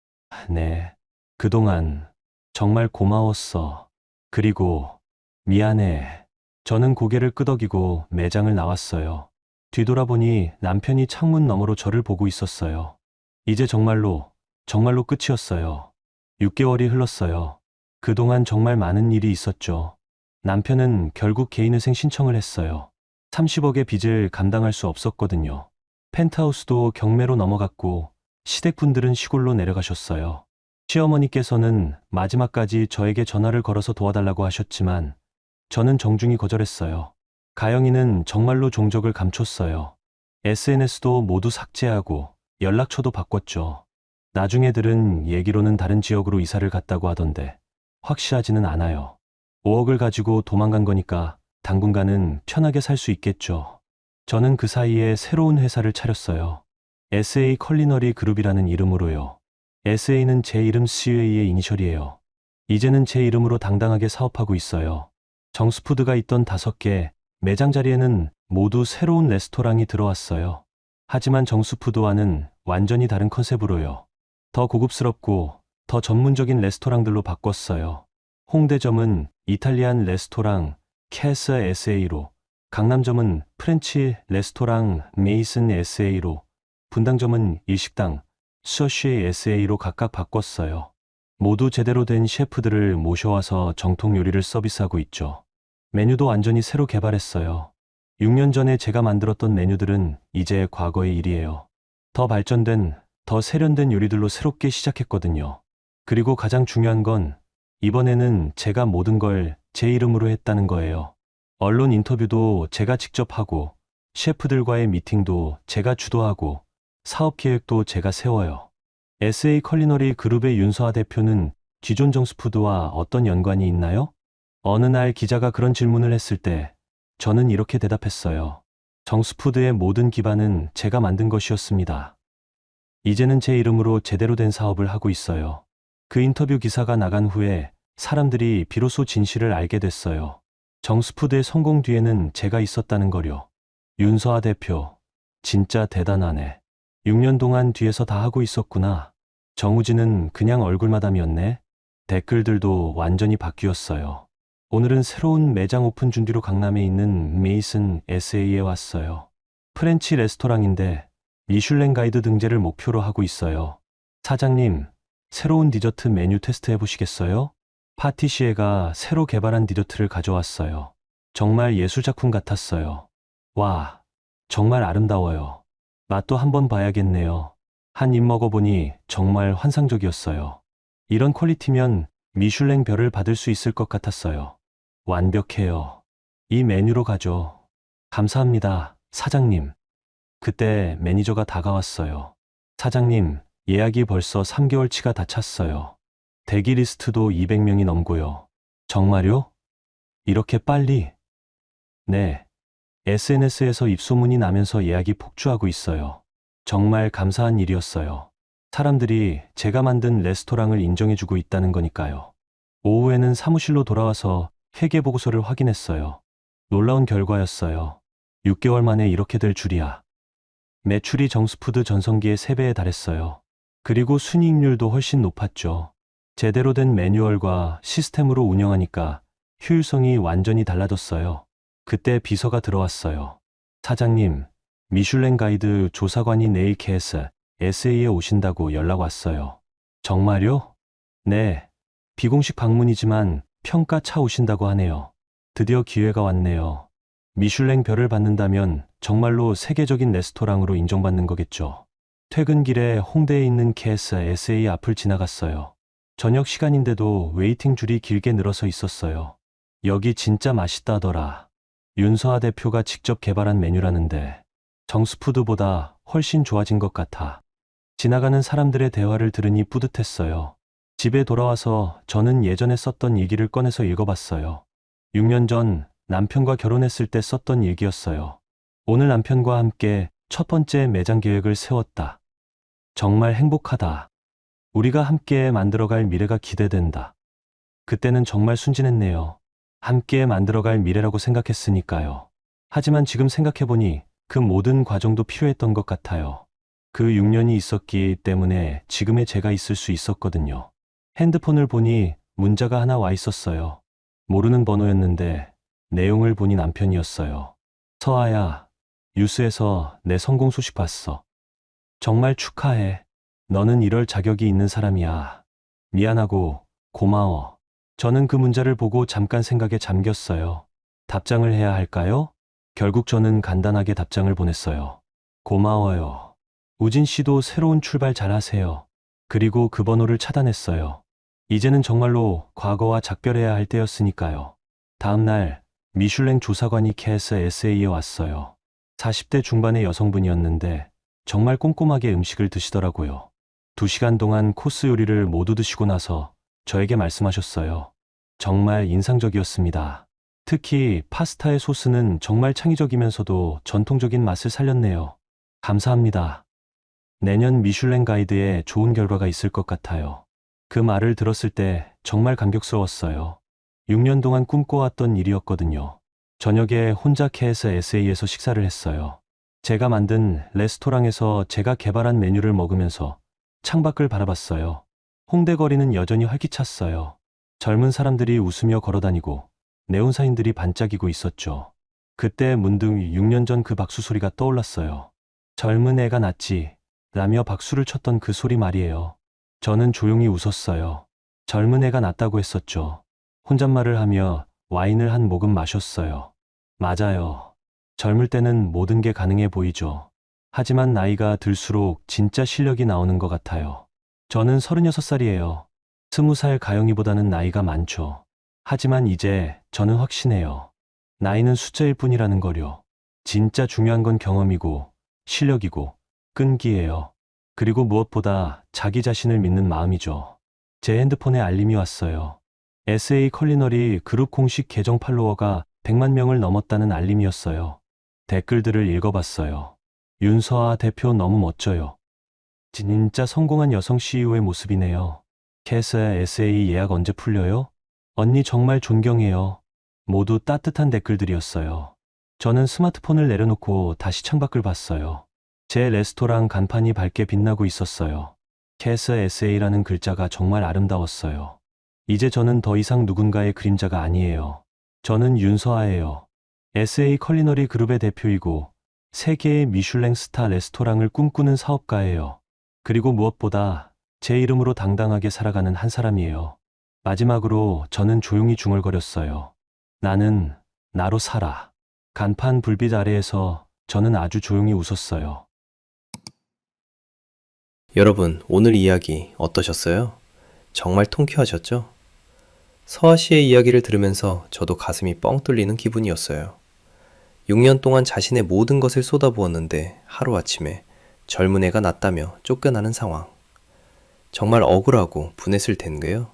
네. 그동안 정말 고마웠어. 그리고 미안해. 저는 고개를 끄덕이고 매장을 나왔어요. 뒤돌아보니 남편이 창문 너머로 저를 보고 있었어요. 이제 정말로 끝이었어요. 6개월이 흘렀어요. 그동안 정말 많은 일이 있었죠. 남편은 결국 개인회생 신청을 했어요. 30억의 빚을 감당할 수 없었거든요. 펜트하우스도 경매로 넘어갔고 시댁분들은 시골로 내려가셨어요. 시어머니께서는 마지막까지 저에게 전화를 걸어서 도와달라고 하셨지만 저는 정중히 거절했어요. 가영이는 정말로 종적을 감췄어요. SNS도 모두 삭제하고 연락처도 바꿨죠. 나중에 들은 얘기로는 다른 지역으로 이사를 갔다고 하던데 확실하지는 않아요. 5억을 가지고 도망간 거니까 당분간은 편하게 살 수 있겠죠. 저는 그 사이에 새로운 회사를 차렸어요. SA 컬리너리 그룹이라는 이름으로요. SA는 제 이름 CA의 이니셜이에요. 이제는 제 이름으로 당당하게 사업하고 있어요. 정수푸드가 있던 5개 매장 자리에는 모두 새로운 레스토랑이 들어왔어요. 하지만 정수푸드와는 완전히 다른 컨셉으로요. 더 고급스럽고 더 전문적인 레스토랑들로 바꿨어요. 홍대점은 이탈리안 레스토랑 캐스 SA로, 강남점은 프렌치 레스토랑 메이슨 SA로, 분당점은 일식당 서쉬 SA로 각각 바꿨어요. 모두 제대로 된 셰프들을 모셔와서 정통 요리를 서비스하고 있죠. 메뉴도 완전히 새로 개발했어요. 6년 전에 제가 만들었던 메뉴들은 이제 과거의 일이에요. 더 발전된, 더 세련된 요리들로 새롭게 시작했거든요. 그리고 가장 중요한 건 이번에는 제가 모든 걸 제 이름으로 했다는 거예요. 언론 인터뷰도 제가 직접 하고, 셰프들과의 미팅도 제가 주도하고, 사업 계획도 제가 세워요. SA 컬리너리 그룹의 윤서아 대표는 기존 정수푸드와 어떤 연관이 있나요? 어느 날 기자가 그런 질문을 했을 때 저는 이렇게 대답했어요. 정수푸드의 모든 기반은 제가 만든 것이었습니다. 이제는 제 이름으로 제대로 된 사업을 하고 있어요. 그 인터뷰 기사가 나간 후에 사람들이 비로소 진실을 알게 됐어요. 정수푸드의 성공 뒤에는 제가 있었다는 거요. 윤서아 대표, 진짜 대단하네. 6년 동안 뒤에서 다 하고 있었구나. 정우진은 그냥 얼굴마담이었네. 댓글들도 완전히 바뀌었어요. 오늘은 새로운 매장 오픈 준비로 강남에 있는 메이슨 SA에 왔어요. 프렌치 레스토랑인데 미슐랭 가이드 등재를 목표로 하고 있어요. 사장님, 새로운 디저트 메뉴 테스트 해보시겠어요? 파티시에가 새로 개발한 디저트를 가져왔어요. 정말 예술작품 같았어요. 와, 정말 아름다워요. 맛도 한번 봐야겠네요. 한 입 먹어보니 정말 환상적이었어요. 이런 퀄리티면 미슐랭 별을 받을 수 있을 것 같았어요. 완벽해요. 이 메뉴로 가죠. 감사합니다, 사장님. 그때 매니저가 다가왔어요. 사장님, 예약이 벌써 3개월치가 다 찼어요. 대기 리스트도 200명이 넘고요. 정말요? 이렇게 빨리? 네. SNS에서 입소문이 나면서 예약이 폭주하고 있어요. 정말 감사한 일이었어요. 사람들이 제가 만든 레스토랑을 인정해주고 있다는 거니까요. 오후에는 사무실로 돌아와서 회계보고서를 확인했어요. 놀라운 결과였어요. 6개월 만에 이렇게 될 줄이야. 매출이 정수푸드 전성기의 3배에 달했어요. 그리고 순이익률도 훨씬 높았죠. 제대로 된 매뉴얼과 시스템으로 운영하니까 효율성이 완전히 달라졌어요. 그때 비서가 들어왔어요. 사장님, 미슐랭 가이드 조사관이 내일 KS SA에 오신다고 연락 왔어요. 정말요? 네. 비공식 방문이지만 평가 차 오신다고 하네요. 드디어 기회가 왔네요. 미슐랭 별을 받는다면 정말로 세계적인 레스토랑으로 인정받는 거겠죠. 퇴근길에 홍대에 있는 KS SA 앞을 지나갔어요. 저녁 시간인데도 웨이팅 줄이 길게 늘어서 있었어요. 여기 진짜 맛있다더라. 윤서아 대표가 직접 개발한 메뉴라는데 정수푸드보다 훨씬 좋아진 것 같아. 지나가는 사람들의 대화를 들으니 뿌듯했어요. 집에 돌아와서 저는 예전에 썼던 일기를 꺼내서 읽어봤어요. 6년 전 남편과 결혼했을 때 썼던 일기였어요. 오늘 남편과 함께 첫 번째 매장 계획을 세웠다. 정말 행복하다. 우리가 함께 만들어갈 미래가 기대된다. 그때는 정말 순진했네요. 함께 만들어갈 미래라고 생각했으니까요. 하지만 지금 생각해보니 그 모든 과정도 필요했던 것 같아요. 그 6년이 있었기 때문에 지금의 제가 있을 수 있었거든요. 핸드폰을 보니 문자가 하나 와 있었어요. 모르는 번호였는데 내용을 보니 남편이었어요. 서아야, 뉴스에서 내 성공 소식 봤어. 정말 축하해. 너는 이럴 자격이 있는 사람이야. 미안하고 고마워. 저는 그 문자를 보고 잠깐 생각에 잠겼어요. 답장을 해야 할까요? 결국 저는 간단하게 답장을 보냈어요. 고마워요. 우진 씨도 새로운 출발 잘하세요. 그리고 그 번호를 차단했어요. 이제는 정말로 과거와 작별해야 할 때였으니까요. 다음 날 미슐랭 조사관이 KS SA에 왔어요. 40대 중반의 여성분이었는데 정말 꼼꼼하게 음식을 드시더라고요. 2시간 동안 코스 요리를 모두 드시고 나서 저에게 말씀하셨어요. 정말 인상적이었습니다. 특히 파스타의 소스는 정말 창의적이면서도 전통적인 맛을 살렸네요. 감사합니다. 내년 미슐랭 가이드에 좋은 결과가 있을 것 같아요. 그 말을 들었을 때 정말 감격스러웠어요. 6년 동안 꿈꿔왔던 일이었거든요. 저녁에 혼자 KS SA에서 식사를 했어요. 제가 만든 레스토랑에서 제가 개발한 메뉴를 먹으면서 창밖을 바라봤어요. 홍대 거리는 여전히 활기찼어요. 젊은 사람들이 웃으며 걸어다니고 네온사인들이 반짝이고 있었죠. 그때 문득 6년 전 그 박수 소리가 떠올랐어요. 젊은 애가 낫지 라며 박수를 쳤던 그 소리 말이에요. 저는 조용히 웃었어요. 젊은 애가 낫다고 했었죠. 혼잣말을 하며 와인을 한 모금 마셨어요. 맞아요. 젊을 때는 모든 게 가능해 보이죠. 하지만 나이가 들수록 진짜 실력이 나오는 것 같아요. 저는 36살이에요. 20살 가영이보다는 나이가 많죠. 하지만 이제 저는 확신해요. 나이는 숫자일 뿐이라는 거요. 진짜 중요한 건 경험이고 실력이고 끈기예요. 그리고 무엇보다 자기 자신을 믿는 마음이죠. 제 핸드폰에 알림이 왔어요. SA 컬리너리 그룹 공식 계정 팔로워가 100만 명을 넘었다는 알림이었어요. 댓글들을 읽어봤어요. 윤서아 대표 너무 멋져요. 진짜 성공한 여성 CEO의 모습이네요. 캐스 SA 예약 언제 풀려요? 언니 정말 존경해요. 모두 따뜻한 댓글들이었어요. 저는 스마트폰을 내려놓고 다시 창밖을 봤어요. 제 레스토랑 간판이 밝게 빛나고 있었어요. 캐스 SA라는 글자가 정말 아름다웠어요. 이제 저는 더 이상 누군가의 그림자가 아니에요. 저는 윤서아예요. SA 컬리너리 그룹의 대표이고 세계의 미슐랭 스타 레스토랑을 꿈꾸는 사업가예요. 그리고 무엇보다 제 이름으로 당당하게 살아가는 한 사람이에요. 마지막으로 저는 조용히 중얼거렸어요. 나는 나로 살아. 간판 불빛 아래에서 저는 아주 조용히 웃었어요. 여러분, 오늘 이야기 어떠셨어요? 정말 통쾌하셨죠? 서아 씨의 이야기를 들으면서 저도 가슴이 뻥 뚫리는 기분이었어요. 6년 동안 자신의 모든 것을 쏟아부었는데 하루아침에 젊은 애가 낫다며 쫓겨나는 상황. 정말 억울하고 분했을 텐데요.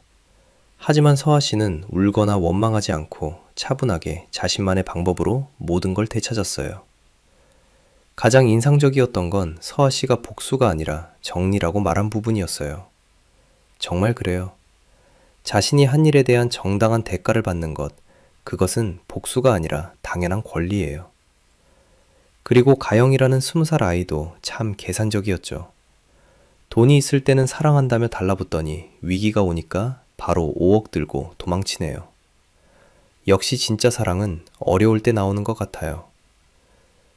하지만 서아 씨는 울거나 원망하지 않고 차분하게 자신만의 방법으로 모든 걸 되찾았어요. 가장 인상적이었던 건 서아 씨가 복수가 아니라 정리라고 말한 부분이었어요. 정말 그래요. 자신이 한 일에 대한 정당한 대가를 받는 것, 그것은 복수가 아니라 당연한 권리예요. 그리고 가영이라는 20살 아이도 참 계산적이었죠. 돈이 있을 때는 사랑한다며 달라붙더니 위기가 오니까 바로 5억 들고 도망치네요. 역시 진짜 사랑은 어려울 때 나오는 것 같아요.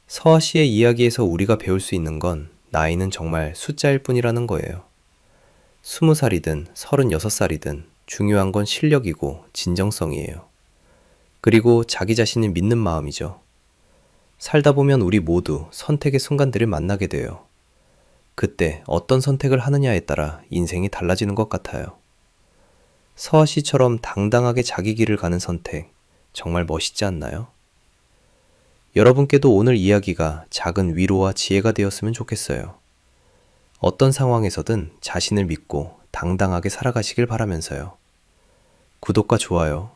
서아 씨의 이야기에서 우리가 배울 수 있는 건 나이는 정말 숫자일 뿐이라는 거예요. 20살이든 36살이든 중요한 건 실력이고 진정성이에요. 그리고 자기 자신을 믿는 마음이죠. 살다 보면 우리 모두 선택의 순간들을 만나게 돼요. 그때 어떤 선택을 하느냐에 따라 인생이 달라지는 것 같아요. 서아 씨처럼 당당하게 자기 길을 가는 선택, 정말 멋있지 않나요? 여러분께도 오늘 이야기가 작은 위로와 지혜가 되었으면 좋겠어요. 어떤 상황에서든 자신을 믿고 당당하게 살아가시길 바라면서요. 구독과 좋아요